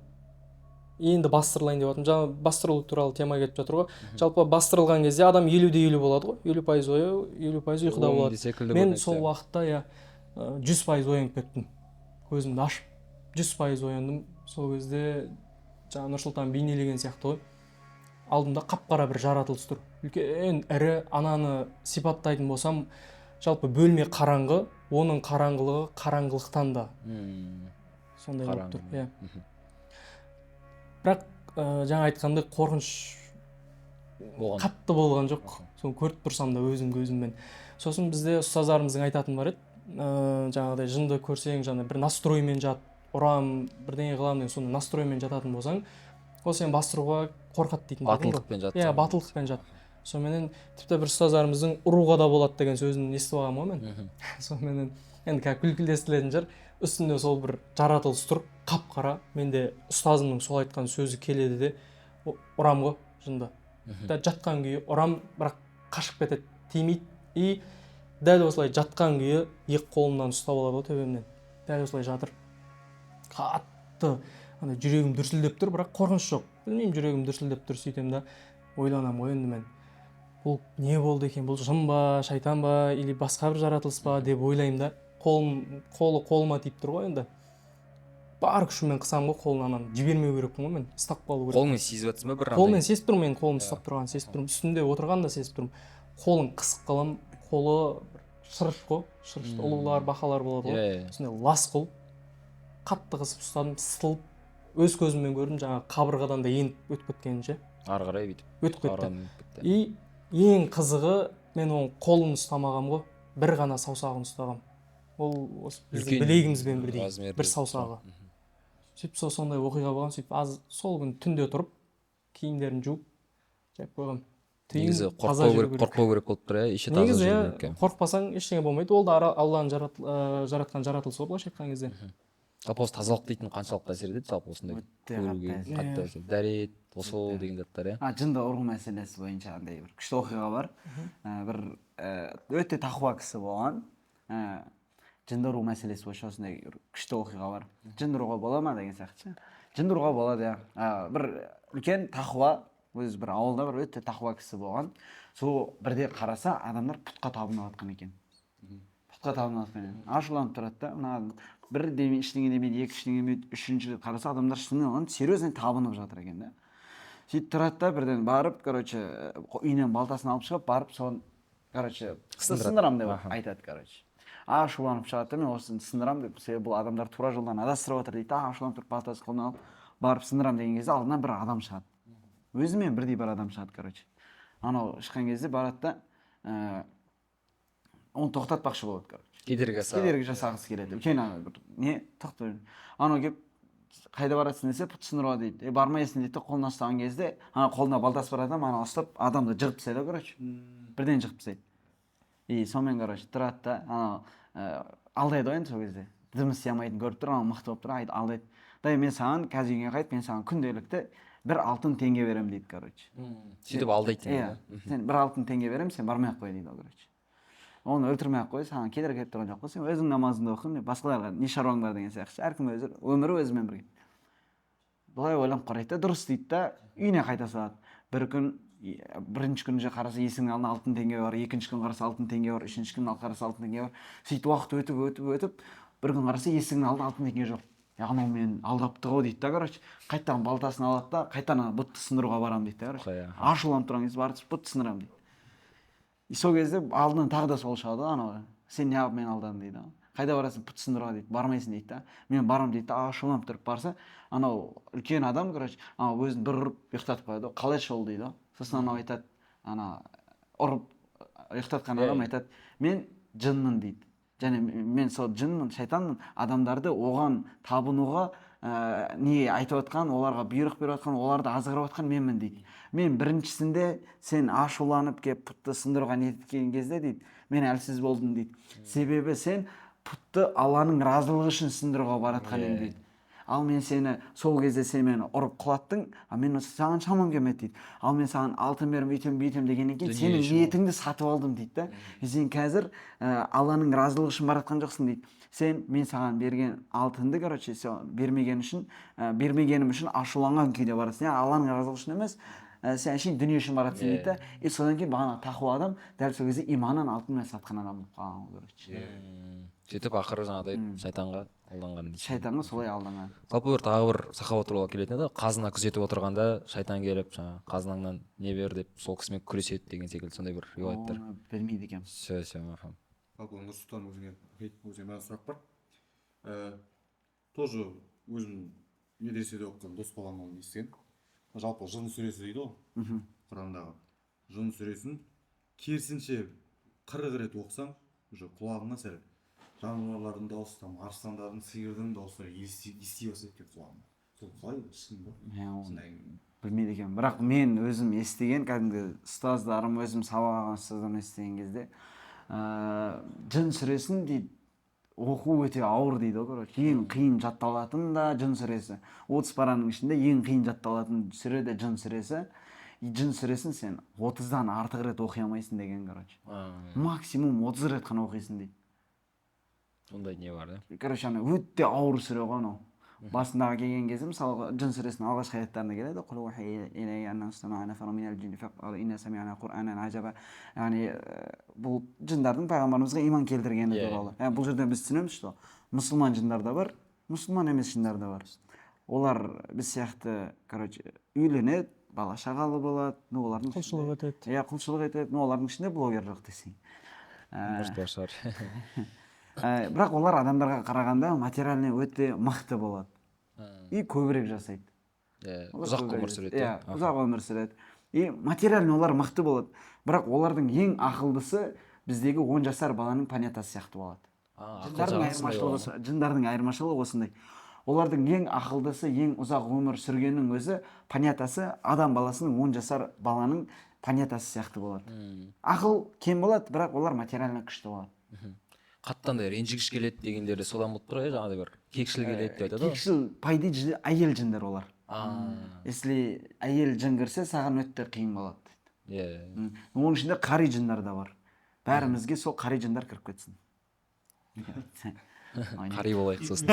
енді бастырылайын деп жатырмын. Жаңа бастырылу туралы тема кетіп жатыр ғой. Жалпы бастырылған кезде адам 50-50 болады ғой. 50% ойы, 50% ұйқыда болады. Мен сол уақытта 100% оянып кеттім. Көзімді ашып 100% ояндым. Сол кезде жаңа Нұрсұлтан бейнелеген сияқты ғой. Алдымда қап-қара бір жаратылыс тұр. Үлкен ірі, ананы сипаттайтын болсам, жалпы бөлме қараңғы, оның қараңғылығы қараңғылықтан да сондай болып тұр. Бірақ жаңа айтқандай қорқыныш қатты болған жоқ. Соны көріп тұрсам да өзіммен. Сосын бізде ұстаздарымыздың айтатын бар еді. Жаңағыдай жынды көрсең, жаңа бір настроймен жат, ұрам, бірдеңе қылам деген, сондай настроймен жататын болсаң, ол сен бастыруға қорқады дейтін. Батылдықпен жат. Батылдықпен жат. Сонымен тіпті бір ұстаздарымыздың ұруға да болады деген сөзін естіп алғанмын ғой мен. Сонымен енді күлкілі естілетін шығар. Үстінде сол бір жаратылыс тұр, қап-қара. Менде ұстазымның сол айтқан сөзі келеді де, ұрам ғой жынды. Жатқан күйі ұрам, бірақ қашып кетеді, тимейді. И дәл осылай жатқан күйі екі қолымнан ұстап алады ғой төбемнен. Дәл осылай жатыр. Қатты жүрегім дүрсілдеп тұр, бірақ қорқыныш жоқ. Білмеймін, жүрегім дүрсілдеп тұр, сөйтем да ойланамын ғой енді мен. Бұл не болды екен, бұл жын ба, шайтан ба, или басқа бір жаратылыс па деп ойлаймын да. Қолыма тиіп тұр ғой енді. Бар күшіммен қысам ғой қолынан, жібермеу керекпін ғой мен, ұстап қалу керек. Қолмен сезіп жатсың ба бір андай? Қолмен сезіп тұрмын, мен қолымды ұстап тұрғанын сезіп тұрмын, үстінде отырғанын да сезіп тұрмын. Қолын қысып қалам, қолы шырыш қой, шырышты ұлулар, бақалар болады ғой. Үстінде лас қол. Қатты қысып ұстадым, сытылып, өз көзіммен көрдім, жаңағы қабырғадан да еніп өтіп кеткенінше. Ары қарай бүйтіп. Өтіп кетті. И ең қызығы, мен оның қолын ұстамағам ғой, бір ғана саусағын ұстағам. Ол біздің білегімізбен бірдей, бір саусағы. Сөйтіп сондай оқиға болған, сөйтіп сол күн түнде тұрып, киімдерін жуып, жайып қойғам. Негізі қорқпау керек болып тұр, еше таза жүру керек. Негізі қорқпасаң ештеңе болмайды. Ол да Алланың жаратқан жаратылысы ғой, былайша айтқан кезде. Жалпы осы тазалық дейтін қаншалықты әсер етеді, жалпы осындай көруге қатты әсер. Дәрет, тосол деген заттар, жынды ұру мәселесі бойынша андай бір күшті оқиға бар. Бір өте тақуа кісі болған. Жынды ұру мәселесі бойынша осындай күшті оқиға бар. Жынды ұруға бола ма деген сияқты. Жынды ұруға болады, бір үлкен тақуа, өзі бір ауылда бір өте тақуа кісі болған. Сол бірде қараса, адамдар пұтқа табынып жатқан екен. Пұтқа табынып жатқан екен. Ашуланып тұрады да, бір ештеңе демейді, екі ештеңе демейді, үшінші рет қараса, адамдар шынымен серьезно табынып жатыр екен да. Сөйтіп тұрады да, бірден барып, үйінен балтасын алып шығып, барып соны, сындырам деп айтады, ашуланып шығады, мен осыны сындырам деп, себебі бұл адамдар тура жолдан адастырып отыр дейді, ашуланып тұрып балтасын қолына алып, барып сындырам деген кезде алдынан бір адам шығады. Өзімен бірдей бір адам шығады, анау шыққан кезде барады да оны тоқтатпақшы болады, короче. кедергі жасағысы келеді. Үлкен ана бір не тоқта. Анау келіп қайда барасың десе, пұт сындыруға дейді. Бармайсың дейді, қолына ұстаған кезде, ана қолына балтасы бар адам ана ұстап адамды жығып тастайды, короче. Бірден жығып тастайды. И сонымен, короче, тұрады да, ана алдайды ғой енді сол кезде. Дымыс сиямайтын көріп тұр, ана мықты болып тұр, алдайды. Да мен саған қазір үйге қайт, мен саған күнделікті бір алтын теңге беремін дейді, короче. сөйтіп алдайды. Иә, сен бір алтын теңге беремін, сен бармай ақ қой дейді, короче. Оны өлтірмей ақ қой, саған кедергі келіп тұрған жоқ қой, сен өзің намазыңды оқы, басқаларға не шаруаң бар деген сияқты. Әркім өз өмірі өзімен бірге. Былай ойланып қарайды да, дұрыс дейді да, үйіне қайта салады. Бір күн, бірінші күн қараса есігінің алдында алтын теңге бар, екінші күн қараса алтын теңге бар, үшінші күн қараса алтын теңге бар. Сөйтіп уақыт өтіп, бір күн қараса есігінің алдында алтын теңге жоқ. Анау мен алдапты ғой дейді да, короче. Қайтадан балтасын алады да, қайтадан бұтты сындыруға барамын дейді да, короче. Ашуланып тұрған кезде барып бұтты сындырамын дейді. Сол кезде алдынан тағы да сол шығады, анау сен неғып мен алдадың дейді. Қайда барасың, пұт сындыруға дейді, бармайсың дейді да. Мен барам дейді да, ашуланып тұрып барса, анау үлкен адам, короче, анау өзін бір ұрып ұйықтатып қояды. Қалай шол дейді. Сосын анау айтады, ана ұрып ұйықтатқан адам айтады, мен жынмын дейді. Және мен сол жынмын, шайтанмын, адамдарды оған табынуға не айтып отқан, оларға бұйрық беріп отқан, оларды азғырып отқан менмін дейді. Мен біріншісінде сен ашуланып келіп пұтты сындыруға ниет еткен кезде дейді, мен әлсіз болдым дейді. Себебі сен пұтты Алланың разылығы үшін сындыруға баратқан едің дейді. Ал мен сені сол кезде сен мені ұрып құлаттың, мен саған шамам келмеді дейді. Ал мен саған алтын беріп бүйтем дегеннен кейін сенің ниетіңді сатып алдым дейді да. Сен қазір Алланың разылығы үшін баратқан жоқсың дейді. Мен саған берген алтынды, короче, бермегенім үшін ашуланған күйде барасың. Алланың разылығы үшін емес, сен әшейін дүние үшін баратсың дейді да. И содан кейін бағана тақуа адам дәл сол кезде иманын алтынмен сатқан адам болып қалған, короче. сөйтіп ақыры жаңағыдай шайтанға алданған. Шайтанға солай алданған. Жалпы бір тағы бір сахаба туралы келетін еді, қазына күзетіп отырғанда шайтан келіп жаңағы қазынаңнан не бер деп сол кісімен күреседі деген секілді сондай бір риуаяттар. Оны білмейді екенмін. Жалпы Нұрсұлтан өзіңе мына сұрақ бар. Тоже өзім медреседе оқыған дос болғаннан естіген. Жалпы жын сүресі дейді ғой, Құрандағы. Жын сүресін керісінше 40 рет оқысаң, уже құлағыңа сәл жануарлардың дауысы, арыстандардың, сиырдың дауыстары ести бастайды екен құлағыма. Сол қалай шын ба? Білмейді екенмін. Бірақ мен өзім естіген, кәдімгі ұстаздарым, өзім сабақ алған ұстаздарым естіген кезде, жын сүресін дейді, оқу өте ауыр дейді, короче. Ең қиын жатталатын да жын сүресі. 30 параның ішінде ең қиын жатталатын сүре де жын сүресі. Жын сүресін сен 30-дан артық рет оқи алмайсың деген, короче. Максимум 30 рет қана оқисың дейді. Ондай не бар да? Короче, өте ауыр сүре ғой анау. Басындағы келген кезде, мысалы, жын сүресінің алғашқы аяттарында келеді. Құл уахия илайя аннаху стама'a нафарун минал джинни фақалу инна сами'на Qur'аnan ажаба. Яғни бұл жындардың пайғамбарымызға иман келтіргені туралы. Бұл жерден біз түсінеміз, что мұсылман жындар да бар, мұсылман емес жындар да бар. Олар біз сияқты, короче, үйленеді, бала шағалы болады, олардың құлшылық етеді. Иә, құлшылық етеді, олардың ішінде блогер жоқ десең. Шығар. Бірақ олар адамдарға қарағанда материальный өте мықты болады. И көбірек жасайды. Ұзақ өмір сүреді. Ұзақ өмір сүреді. И материальный олар мықты болады. Бірақ олардың ең ақылдысы біздегі 10 жасар баланың планетасы сияқты болады. Жындардың айырмашылығы осындай. Олардың ең ақылдысы, ең ұзақ өмір сүргеннің өзі планетасы адам баласының 10 жасар баланың планетасы сияқты болады. Ақыл кем болады, бірақ олар материально күшті болады. Қаттандай ренжігіш келеді дегендері содан болып тұр, жаңағыдай бір кекшіл келеді деп айтады ғой. Кекшіл пайда әйел жындар олар. Если әйел жын кірсе, саған өте қиын болады. Оның ішінде қари жындар да бар. Бәрімізге сол қари жындар кіріп кетсін. Қари болайық сосын.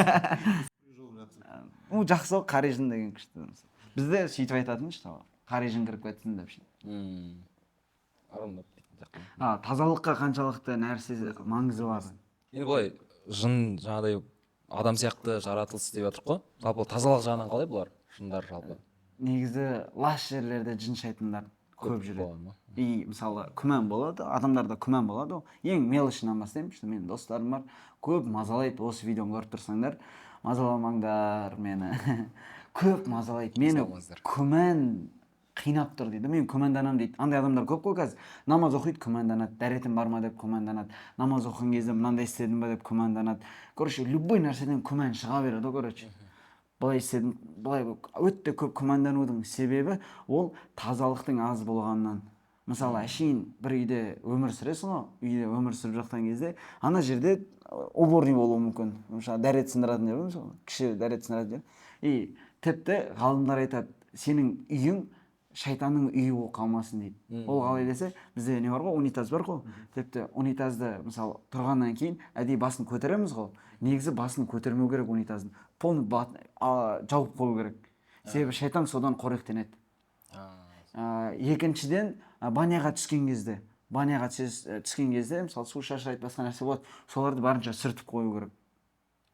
Жақсы ғой, қари жын деген күшті. Бізде сөйтіп айтатын, что қари жын кіріп кетсін деп. Тазалыққа қаншалықты нәрсе маңызы бар. Енді былай жын жаңағыдай адам сияқты жаратылыс деп жатырық қой. Жалпы тазалық жағынан қалай бұлар жындар жалпы? Негізі лас жерлерде жын шайтандар көп жүреді. И мысалы күмән болады, адамдарда күмән болады. Ең мелочынан бастаймын, что менің достарым бар, көп мазалайды. Осы видеоны көріп тұрсаңдар, мазаламаңдар мені. Көп мазалайды. Мені күмән қинап тұр дейді, мен күмәнданамын дейді. Андай адамдар көп қой қазір, намаз оқиды күмәнданады, дәретім бар ма деп күмәнданады, намаз оқыған кезде мынандай істедім ба деп күмәнданады. Короче, любой нәрседен күмән шыға береді, короче. Былай істедім, былай өтте көп күмәнданудың себебі ол тазалықтың аз болғанынан. Мысалы, әшейін бір үйде өмір сүресің ғой, үйде өмір сүріп жатқан кезде, ана жерде уборный болуы мүмкін. Мысалы, дәрет сындыратын жер, мысалы, кіші дәрет сындыратын жер. И тіпті ғалымдар айтады, сенің үйің шайтанның үйі болып қалмасын дейді. Ол қалай десе, бізде не бар ғой, унитаз бар ғой. Тіпті унитазды, мысалы, тұрғаннан кейін әдейі басын көтереміз ғой. Негізі басын көтермеу керек унитаздың. Полный жауып қою керек. Себебі шайтан содан қоректенеді. Екіншіден, баняға түскен кезде, мысалы, су шашырайды, басқа нәрсе болады, соларды барынша сүртіп қою керек.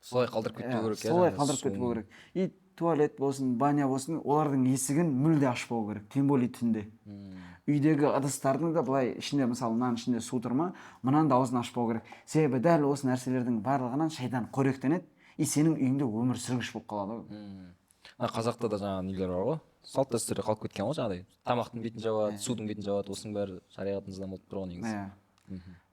Солай қалдырып кетпеу керек. Солай қалдырып кетпеу керек. И туалет болсын, баня болсын, олардың есігін мүлде ашпау керек, тем более түнде. Үйдегі ыдыстардың да былай ішінде, мысалы, мынаның ішінде су тұрма, мынаның да аузын ашпау керек. Себебі дәл осы нәрселердің барлығынан шайтан қоректенеді, и сенің үйіңде өмір сүргіш болып қалады. Қазақта да жаңағы нелер бар ғой, салт дәстүрі қалып кеткен ғой, жаңағыдай тамақтың бетін жабады, судың бетін жабады, осының бәрі шариғатымызда болып тұр ғой негізі.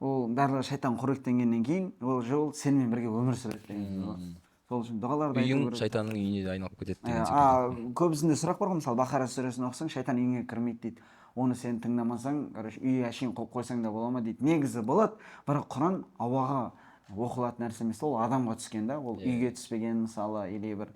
Ол барлығы шайтан қоректенгеннен кейін ол жол сенімен бірге өмір сүреді деген. Сол үшін дұғаларды айту керек. Үйің шайтанның үйіне айналып кетеді деген. Көбісінде сұрақ бар ғой, мысалы, Бақара сүресін оқысаң, шайтан үйіңе кірмейді дейді. Оны сен тыңдамасаң, короче, үй әшейін қойып қойсаң да бола ма дейді. Негізі болады, бірақ Құран ауаға оқылатын нәрсе емес, ол адамға түскен да, ол үйге түспеген, мысалы, или бір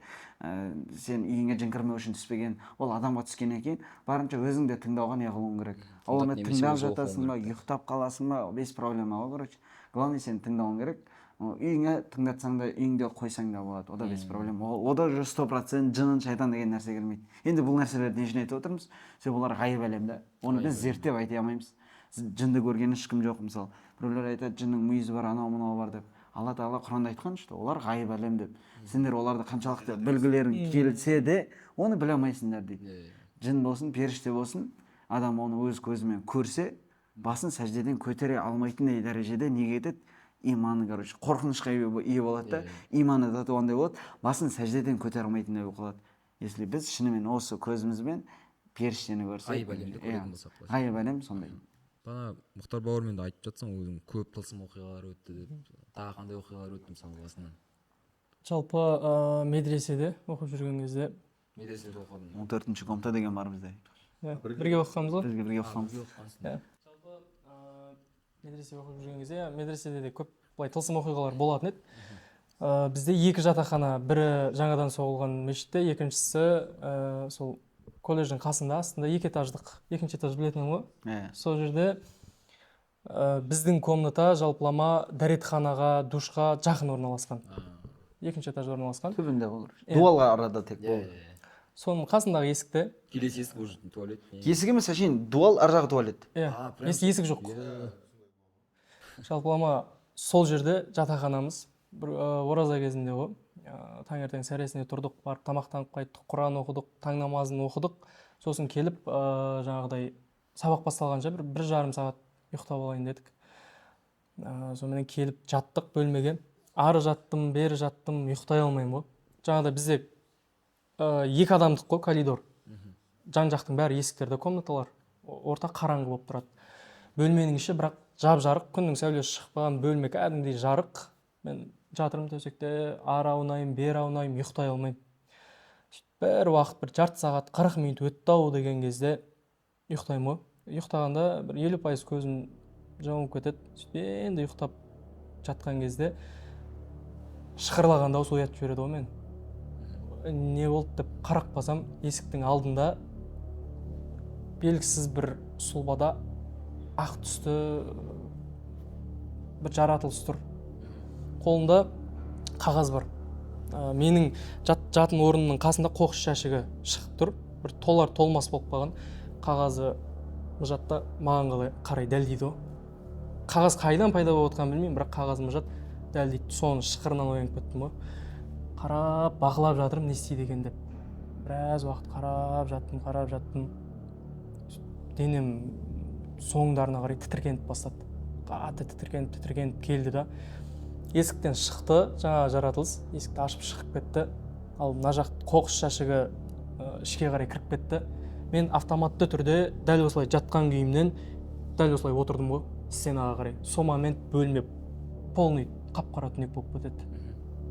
сен үйіңе жын кірмеу үшін түспеген, ол адамға түскеннен кейін барынша өзің де тыңдауға не қылуың керек. Оны тыңдап жатасың ба, ұйықтап қаласың ба, без проблема ғой, короче. Главное, сен тыңдауың керек. Үйіңе тыңдатсаң да, үйіңде қойсаң да болады, ода без проблема. Ода 100% жын, шайтан деген нәрсе келмейді. Енді бұл нәрселерді не үшін айтып отырмыз? Себебі бұлар ғайып әлемде. Оны біз зерттеп айта алмаймыз. Жынды көрген ешкім жоқ, мысалы. Біреулер айтады, жынның мүйізі бар, анау мынау бар деп. Алла Тағала Құранда айтқан, что олар ғайып әлем деп. Сендер оларды қаншалықты білгілерің келсе де, оны біле алмайсыңдар дейді. Жын болсын, періште болсын, адам оны өз көзімен көрсе, басын сәждеден көтере алмайтындай дәрежеде неге етеді? Иманы, короче, қорқынышқа ие болады да, иманы да туғандай болады, басын сәждеден көтере алмайтындай болады. Если біз шынымен осы көзімізбен періштені көрсек, ғайып әлемді көретін болсақ. ғайып әлем сондай. Бана Мұхтар бауырмен де айтып жатсың, өзің көп тылсым оқиғалар өтті деп. Тағы қандай оқиғалар өтті мысалы басынан? Жалпы медреседе оқып жүрген кезде. Медреседе оқыдым. 14-ші комната деген бар бізде. Бірге оқығанбыз ғой? Бірге оқығанбыз. Жалпы медресе оқып жүрген кезде, медреседе де көп былай тылсым оқиғалар болатын еді. Бізде екі жатақхана, бірі жаңадан соғылған мешітте, екіншісі сол колледждің қасында, астында екі этаждық, екінші этаж білетін ғой. Сол жерде біздің комната жалпылама дәретханаға, душқа жақын орналасқан. Екінші этажда орналасқан. Түбінде olur. Дуалға арада тек болды. Соның қасындағы есікті. Келесі есік уже туалет. Есік емес, әшейін дуал, ар жағы туалет. Есік жоқ. Жалпылама сол жерде жатақханамыз. Бір ораза кезінде ғой. Таңертең сәресіне тұрдық, барып тамақтанып қайттық, Құран оқыдық, таң намазын оқыдық. Сосын келіп, жаңағыдай сабақ басталғанша бір жарым сағат ұйықтап алайын дедік. Сонымен келіп жаттық бөлмеге. Ары жаттым, бері жаттым, ұйықтай алмаймын ғой. Жаңағыдай бізде екі адамдық қой коридор. Жан-жақтың бәрі есіктерде комнаталар, орта қараңғы болып тұрады. Бөлменің іші бірақ жап-жарық, күннің сәулесі шықпаған бөлме кәдімгідей жарық. Мен жатырмын төсекте, ары аунайым, бері аунайым, ұйықтай алмаймын. Бір уақыт, бір жарты сағат, 40 минут өтті-ау деген кезде ұйықтаймын ғой. Ұйықтағанда бір 50% көзім жауып кетеді. Енді ұйықтап жатқан кезде шықырлаған дауыс оятып жібереді ғой мен. Не болды деп қарап қалсам, есіктің алдында белгісіз бір сұлбада ақ түсті бір жаратылыс тұр. Қолында қағаз бар. Менің жатын орнының қасында қоқыс жәшігі шығып тұр. Бір толар толмас болып қалған. Қағазы мұжатта маған қарай дәлдейді ғой. Қағаз қайдан пайда болып отқанын білмеймін, бірақ қағаз мұжат дәлдейді. Соның шықырынан оянып кеттім ғой. Қарап, бақылап жатырмын, не істейді екен деп. Біраз уақыт қарап жаттым. Денем соңдарына қарай тітіркеніп бастады. Қатты тітіркеніп келді да. Есіктен шықты, жаңа жаратылыс, есікті ашып шығып кетті. Ал мына жақ қоқыс жәшігі ішке қарай кіріп кетті. мен автоматты түрде дәл осылай жатқан күйімнен дәл осылай отырдым ғой сценаға қарай. Сол момент бөлме полный қап-қара түнек болып кетеді.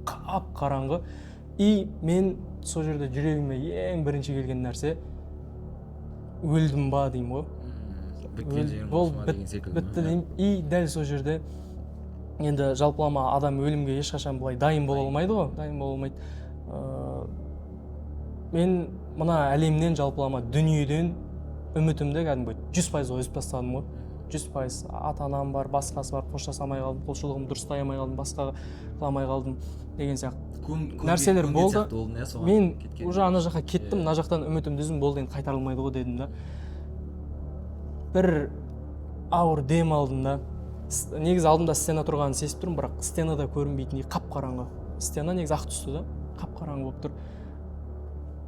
Қап-қараңғы. И мен сол жерде жүрегіме ең бірінші келген нәрсе өлдім ба деймін ғой. біткен жерім Ол осы ма деген секілді ма? бітті деймін. И дәл сол жерде енді жалпылама адам өлімге ешқашан былай дайын бола алмайды ғой, дайын бола алмайды. Мен мына әлемнен жалпылама дүниеден үмітімді кәдімгі 100% үзіп тастадым ғой. 100% ата-анам бар, басқасы бар, қоштасамай қалдым, құлшылығымды дұрыстай алмай қалдым, басқа қыламай қалдым деген сияқты нәрселер болды. Мен уже ана жаққа кеттім, мына жақтан үмітімді үзім болды, енді қайтарылмайды ғой дедім да. Бір ауыр дем алдым да. Негізі алдымда сцена тұрғанын сезіп тұрмын, бірақ сценада көрінбейтіндей қап-қараңғы. Сцена негізі ақ түсті да, қап-қараңғы болып тұр.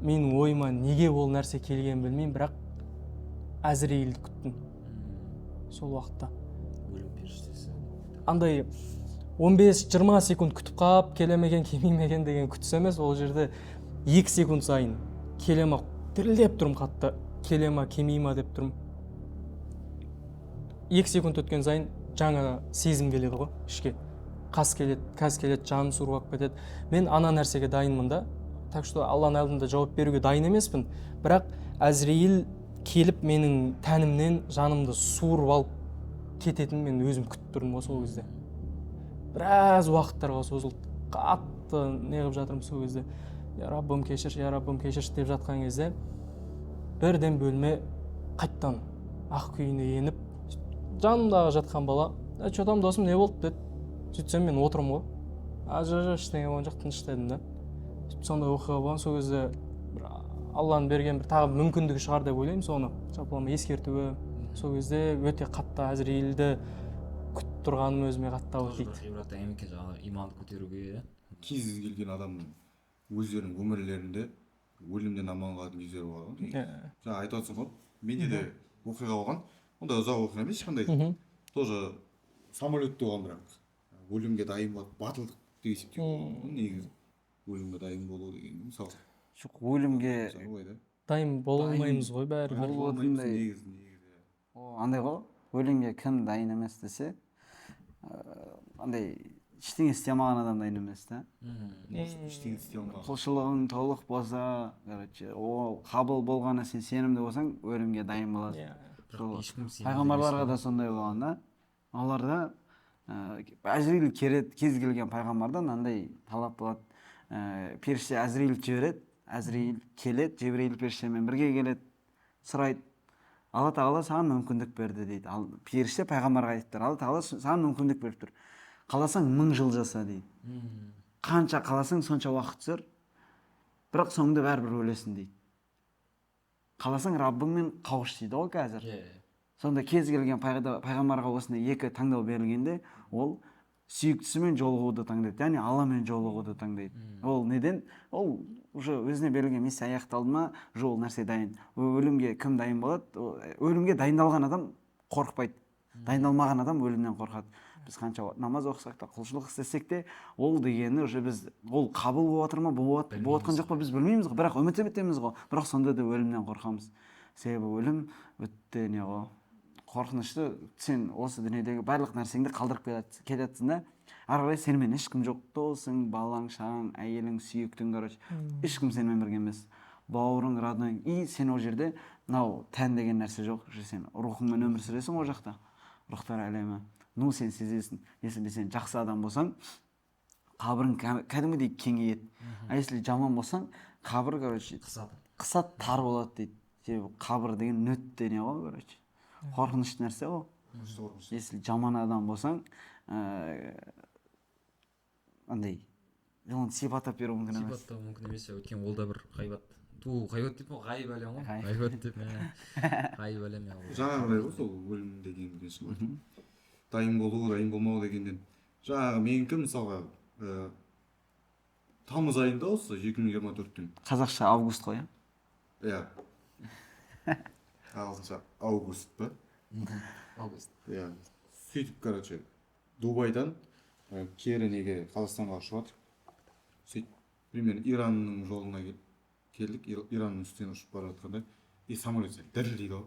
Менің ойыма неге ол нәрсе келгенін білмеймін, бірақ Әзірейілді күттім. Сол уақытта. Өлім періштесі. Андай 15-20 секунд күтіп қап, келемеген, келмеймеген деген күтіс емес, ол жерде 2 секунд сайын келема дірілдеп тұрым қатты, келема, келмейма деп тұрым. 2 секунд өткен сайын жаңа сезім келеді ғой ішке. Қас келеді, кәз келеді, жаным суырып кетеді. Мен ана нәрсеге дайынмын да. Так что Алланың алдында жауап беруге дайын емеспін. Бірақ Әзірейіл келіп менің тәнімнен жанымды суырып алып кететінін мен өзім күтіп тұрмын ғой сол кезде. Біраз уақыттарға созылды. Қатты неғып жатырмын сол кезде. Я Раббым кешір, я Раббым кешір деп жатқан кезде бірден бөлме қайттан ақ күйіне еніп, жанымдағы жатқан бала, "Что там досым, не болды?" деді. Сөйтсем мен отырмын ғой. Жоқ, ештеңе болған жоқ, тыныш дедім да. Сондай оқиға болған, сол кезде Алланың берген бір тағы мүмкіндігі шығар деп ойлаймын, соны жалпылама ескертуі. Сол кезде өте қатты Әзірейілді күтіп тұрғаным өзіме қатты ауыр тиді. Ғибраттан екен жаңағы иманды көтеруге. Кез келген адамның өздерінің өмірлерінде өлімнен аман қалатын кездері болады ғой. Жаңа айтып отырсың ғой, менде де оқиға болған. Онда ұзақ оқиға емес, ешқандай. Тоже самолетте болған, бірақ өлімге дайын болады, батылдық деп есептеймін. Негізі өлімге дайын болу деген мысалы. Жоқ, өлімге Дайын бола алмаймыз ғой бәрі. Андай ғой, өлімге кім дайын емес десе, андай ештеңе істемеген адам дайын емес та. Ештеңе істей алмаған. Құлшылығың толық болса, ол қабыл болғаны сен сенімді болсаң, өлімге дайын болады. Пайғамбарларға да сондай болған да. Оларда Әзірейіл келеді, кез келген пайғамбардан андай талап болады. Періште Әзірейіл жібереді, Әзірейіл келеді, Жебірейіл періштемен бірге келеді, сұрайды. Алла тағала саған мүмкіндік берді дейді. Періште пайғамбарға айтып тұр, Алла тағала саған мүмкіндік беріп тұр. Қаласаң 1000 жыл жаса дейді. Қанша қаласаң сонша уақыт сүр, бірақ соңында бәрібір өлесің дейді. Қаласаң Раббыңмен қауыш дейді ғой қазір. Сонда кез келген пайғамбарға осындай екі таңдау берілгенде, ол сүйіктісімен жолығуды таңдайды, яғни Алламен жолығуды таңдайды. Ол неден? Ол уже өзіне берілген миссия аяқталды ма, жол нәрсе дайын. Өлімге кім дайын болады? Өлімге дайындалған адам қорықпайды. Дайындалмаған адам өлімнен қорқады. Біз қанша намаз оқысақ та, құлшылық істесек те, ол дегені уже біз ол қабыл болып жатыр ма, болып жатқан жоқ па біз білмейміз ғой, бірақ үміт етеміз ғой. Бірақ сонда да өлімнен қорқамыз. Себебі өлім өтті не ғой. Қорқынышты, сен осы дүниедегі барлық нәрсеңді қалдырып кетесің да, ары қарай сенімен ешкім жоқ, досың, балаң, шағаң, әйелің, сүйіктің, короче, ешкім сенімен бірге емес. Бауырың, родной, и сен ол жерде мынау тән деген нәрсе жоқ, сен рухыңмен өмір сүресің ол жақта, рухтар әлемі. Ну сен сезесің, если сен жақсы адам болсаң, қабірің кәдімгідей кеңейеді. А если жаман болсаң, қабір, короче, қысат, тар болады дейді. Себебі қабір деген нөтте не ғой, короче. Қорқынышты нәрсе ғой. Если жаман адам болсаң, андай, оны сипаттап беру мүмкін емес. Сипаттау мүмкін емес, өйткені ол да бір ғайбат. Ғайбат деп ғайып әлем ғой. Ғайбат деп ғайып әлем. Жаңағыдай ғой сол өлім дегеннен шығады. Дайын болу, дайын болмау дегеннен. Жаңағы менікі мысалға тамыз айында осы 2024-тің. Қазақша август қой, иә? Ағылшынша август па? Август. Иә. Сөйтіп, короче, Дубайдан кері неге Қазақстанға ұшып жатыр. Сөйтіп, примерно Иранның жолына келдік. Иранның үстінен ұшып бара жатқанда и самолет дірілдейді ғой.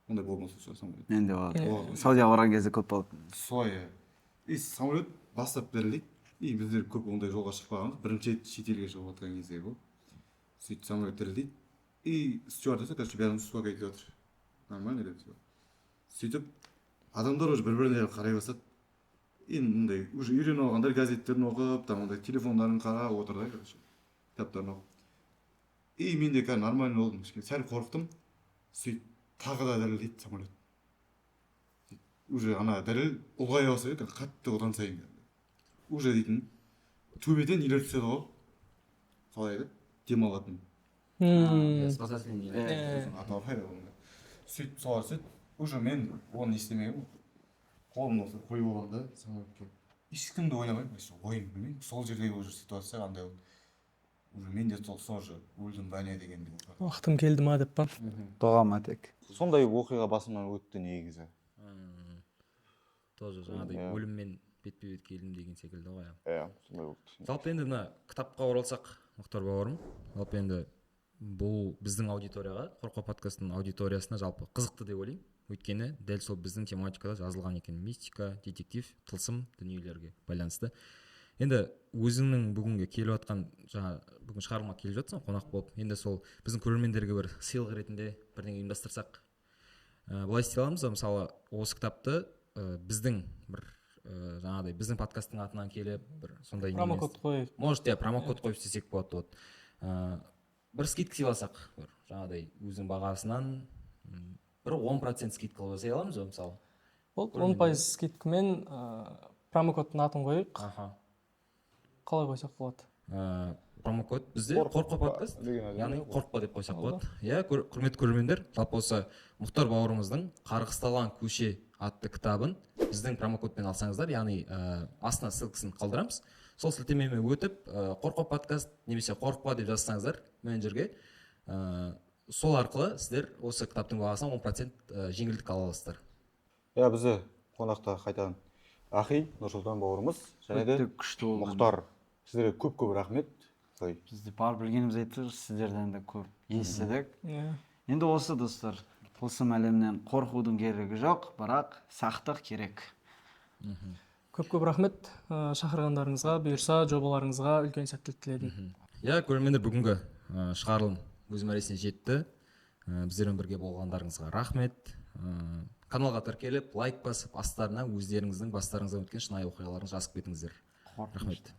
Ондай болмаса ше самолет. менде бар О, саудияға барған кезде көп болатын. солай и самолет бастап дірілдейді и біздер көп ондай жолға шықпағанбыз, бірінші шетелге шығып жатқан кезде ғой. Сөйтіп самолет дірілдейді и стюардесса короче бәріміз суға кетіп жатыр, нормально деп сөйтіп адамдар уже бір біріне қарай бастады. Енді мындай уже үйреніп алғандар газеттерін оқып, там ондай телефондарын қарап отыр да, короче, кітаптарын оқып. И мен де қазір нормально болдым, кішкене сәл қорықтым. Сөйтіп тағы да дірілдейді самолет. Уже ана діріл ұлғая бастайды, қатты одан сайын. Уже дейтін төбеден үйлер түседі ғой. Қалай еді? Демалатын. спасательный Атауы пайда болғанда. Сөйтіп солай сөйтіп, уже мен оны естімеген. Қолымды осы қойып алғанда самолетке. Ешкімді ойламаймын, ойым білмеймін. Сол жердегі уже ситуация қандай болды. Уже мен де сол же өлдім бә не дегенде болды. уақытым келді ма деп па. Доғама тек. Сондай оқиға басымнан өтті негізі. тоже жаңағыдай Иә. өліммен бетпе бет келдім деген секілді ғой. Иә, сондай болды. Жалпы енді мына кітапқа оралсақ, Мұхтар бауырым, жалпы енді бұл біздің аудиторияға, Қорқау подкастының аудиториясына жалпы қызықты деп ойлаймын. Өйткені дәл сол біздің тематикада жазылған екен, мистика, детектив, тылсым дүниелерге байланысты. Енді өзіңнің бүгінгі келіп жатқан, жаңа бүгін шығарылымға келіп жатсың қонақ болып, енді сол біздің көрермендерге бір сыйлық ретінде бірдеңе ұйымдастырсақ, былай істей аламыз ба, мысалы осы кітапты біздің бір жаңағыдай біздің подкасттың атынан келіп бір сондай Промокод қойып. может промокод қойып істесек болады. Бір скидка сыйласақ, бір жаңағыдай өзінің бағасынан бір 10% скидка жасай аламыз ба мысалы? Болды, 10% скидкамен промокодтың атын қойып, қалай қойсақ болады? Промокод бізде Қорқау подкаст, яғни қорықпа деп қойсақ болады. Иә, құрметті көрермендер, жалпы осы Мұхтар бауырымыздың Қарғысталған көше атты кітабын біздің промокодпен алсаңыздар, яғни астына ссылкасын қалдырамыз. Сол сілтемемен өтіп, Қорқау подкаст немесе қорықпа деп жазсаңыздар менеджерге, сол арқылы сіздер осы кітаптың бағасынан 10% жеңілдік ала аласыздар. Иә, бізде қонақта қайтадан Ахи Нұрсұлтан бауырымыз және де күшті болды. Мұхтар. Сіздерге көп рахмет. Бізде бар білгеніміз айтты, сіздерден де көп естідік. Иә. Енді осы достар, тылсым әлемнен қорқудың керегі жоқ, бірақ сақтық керек. Көп рахмет шақырғандарыңызға, бұйырса жобаларыңызға үлкен сәттілік тіледім. Иә, көрермендер, бүгінгі шығарылым өз мәресіне жетті. Біздермен бірге болғандарыңызға рахмет. Каналға тіркеліп, лайк басып, астарына өздеріңіздің бастарыңыздан өткен шынайы оқиғаларын жазып кетіңіздер. Рахмет.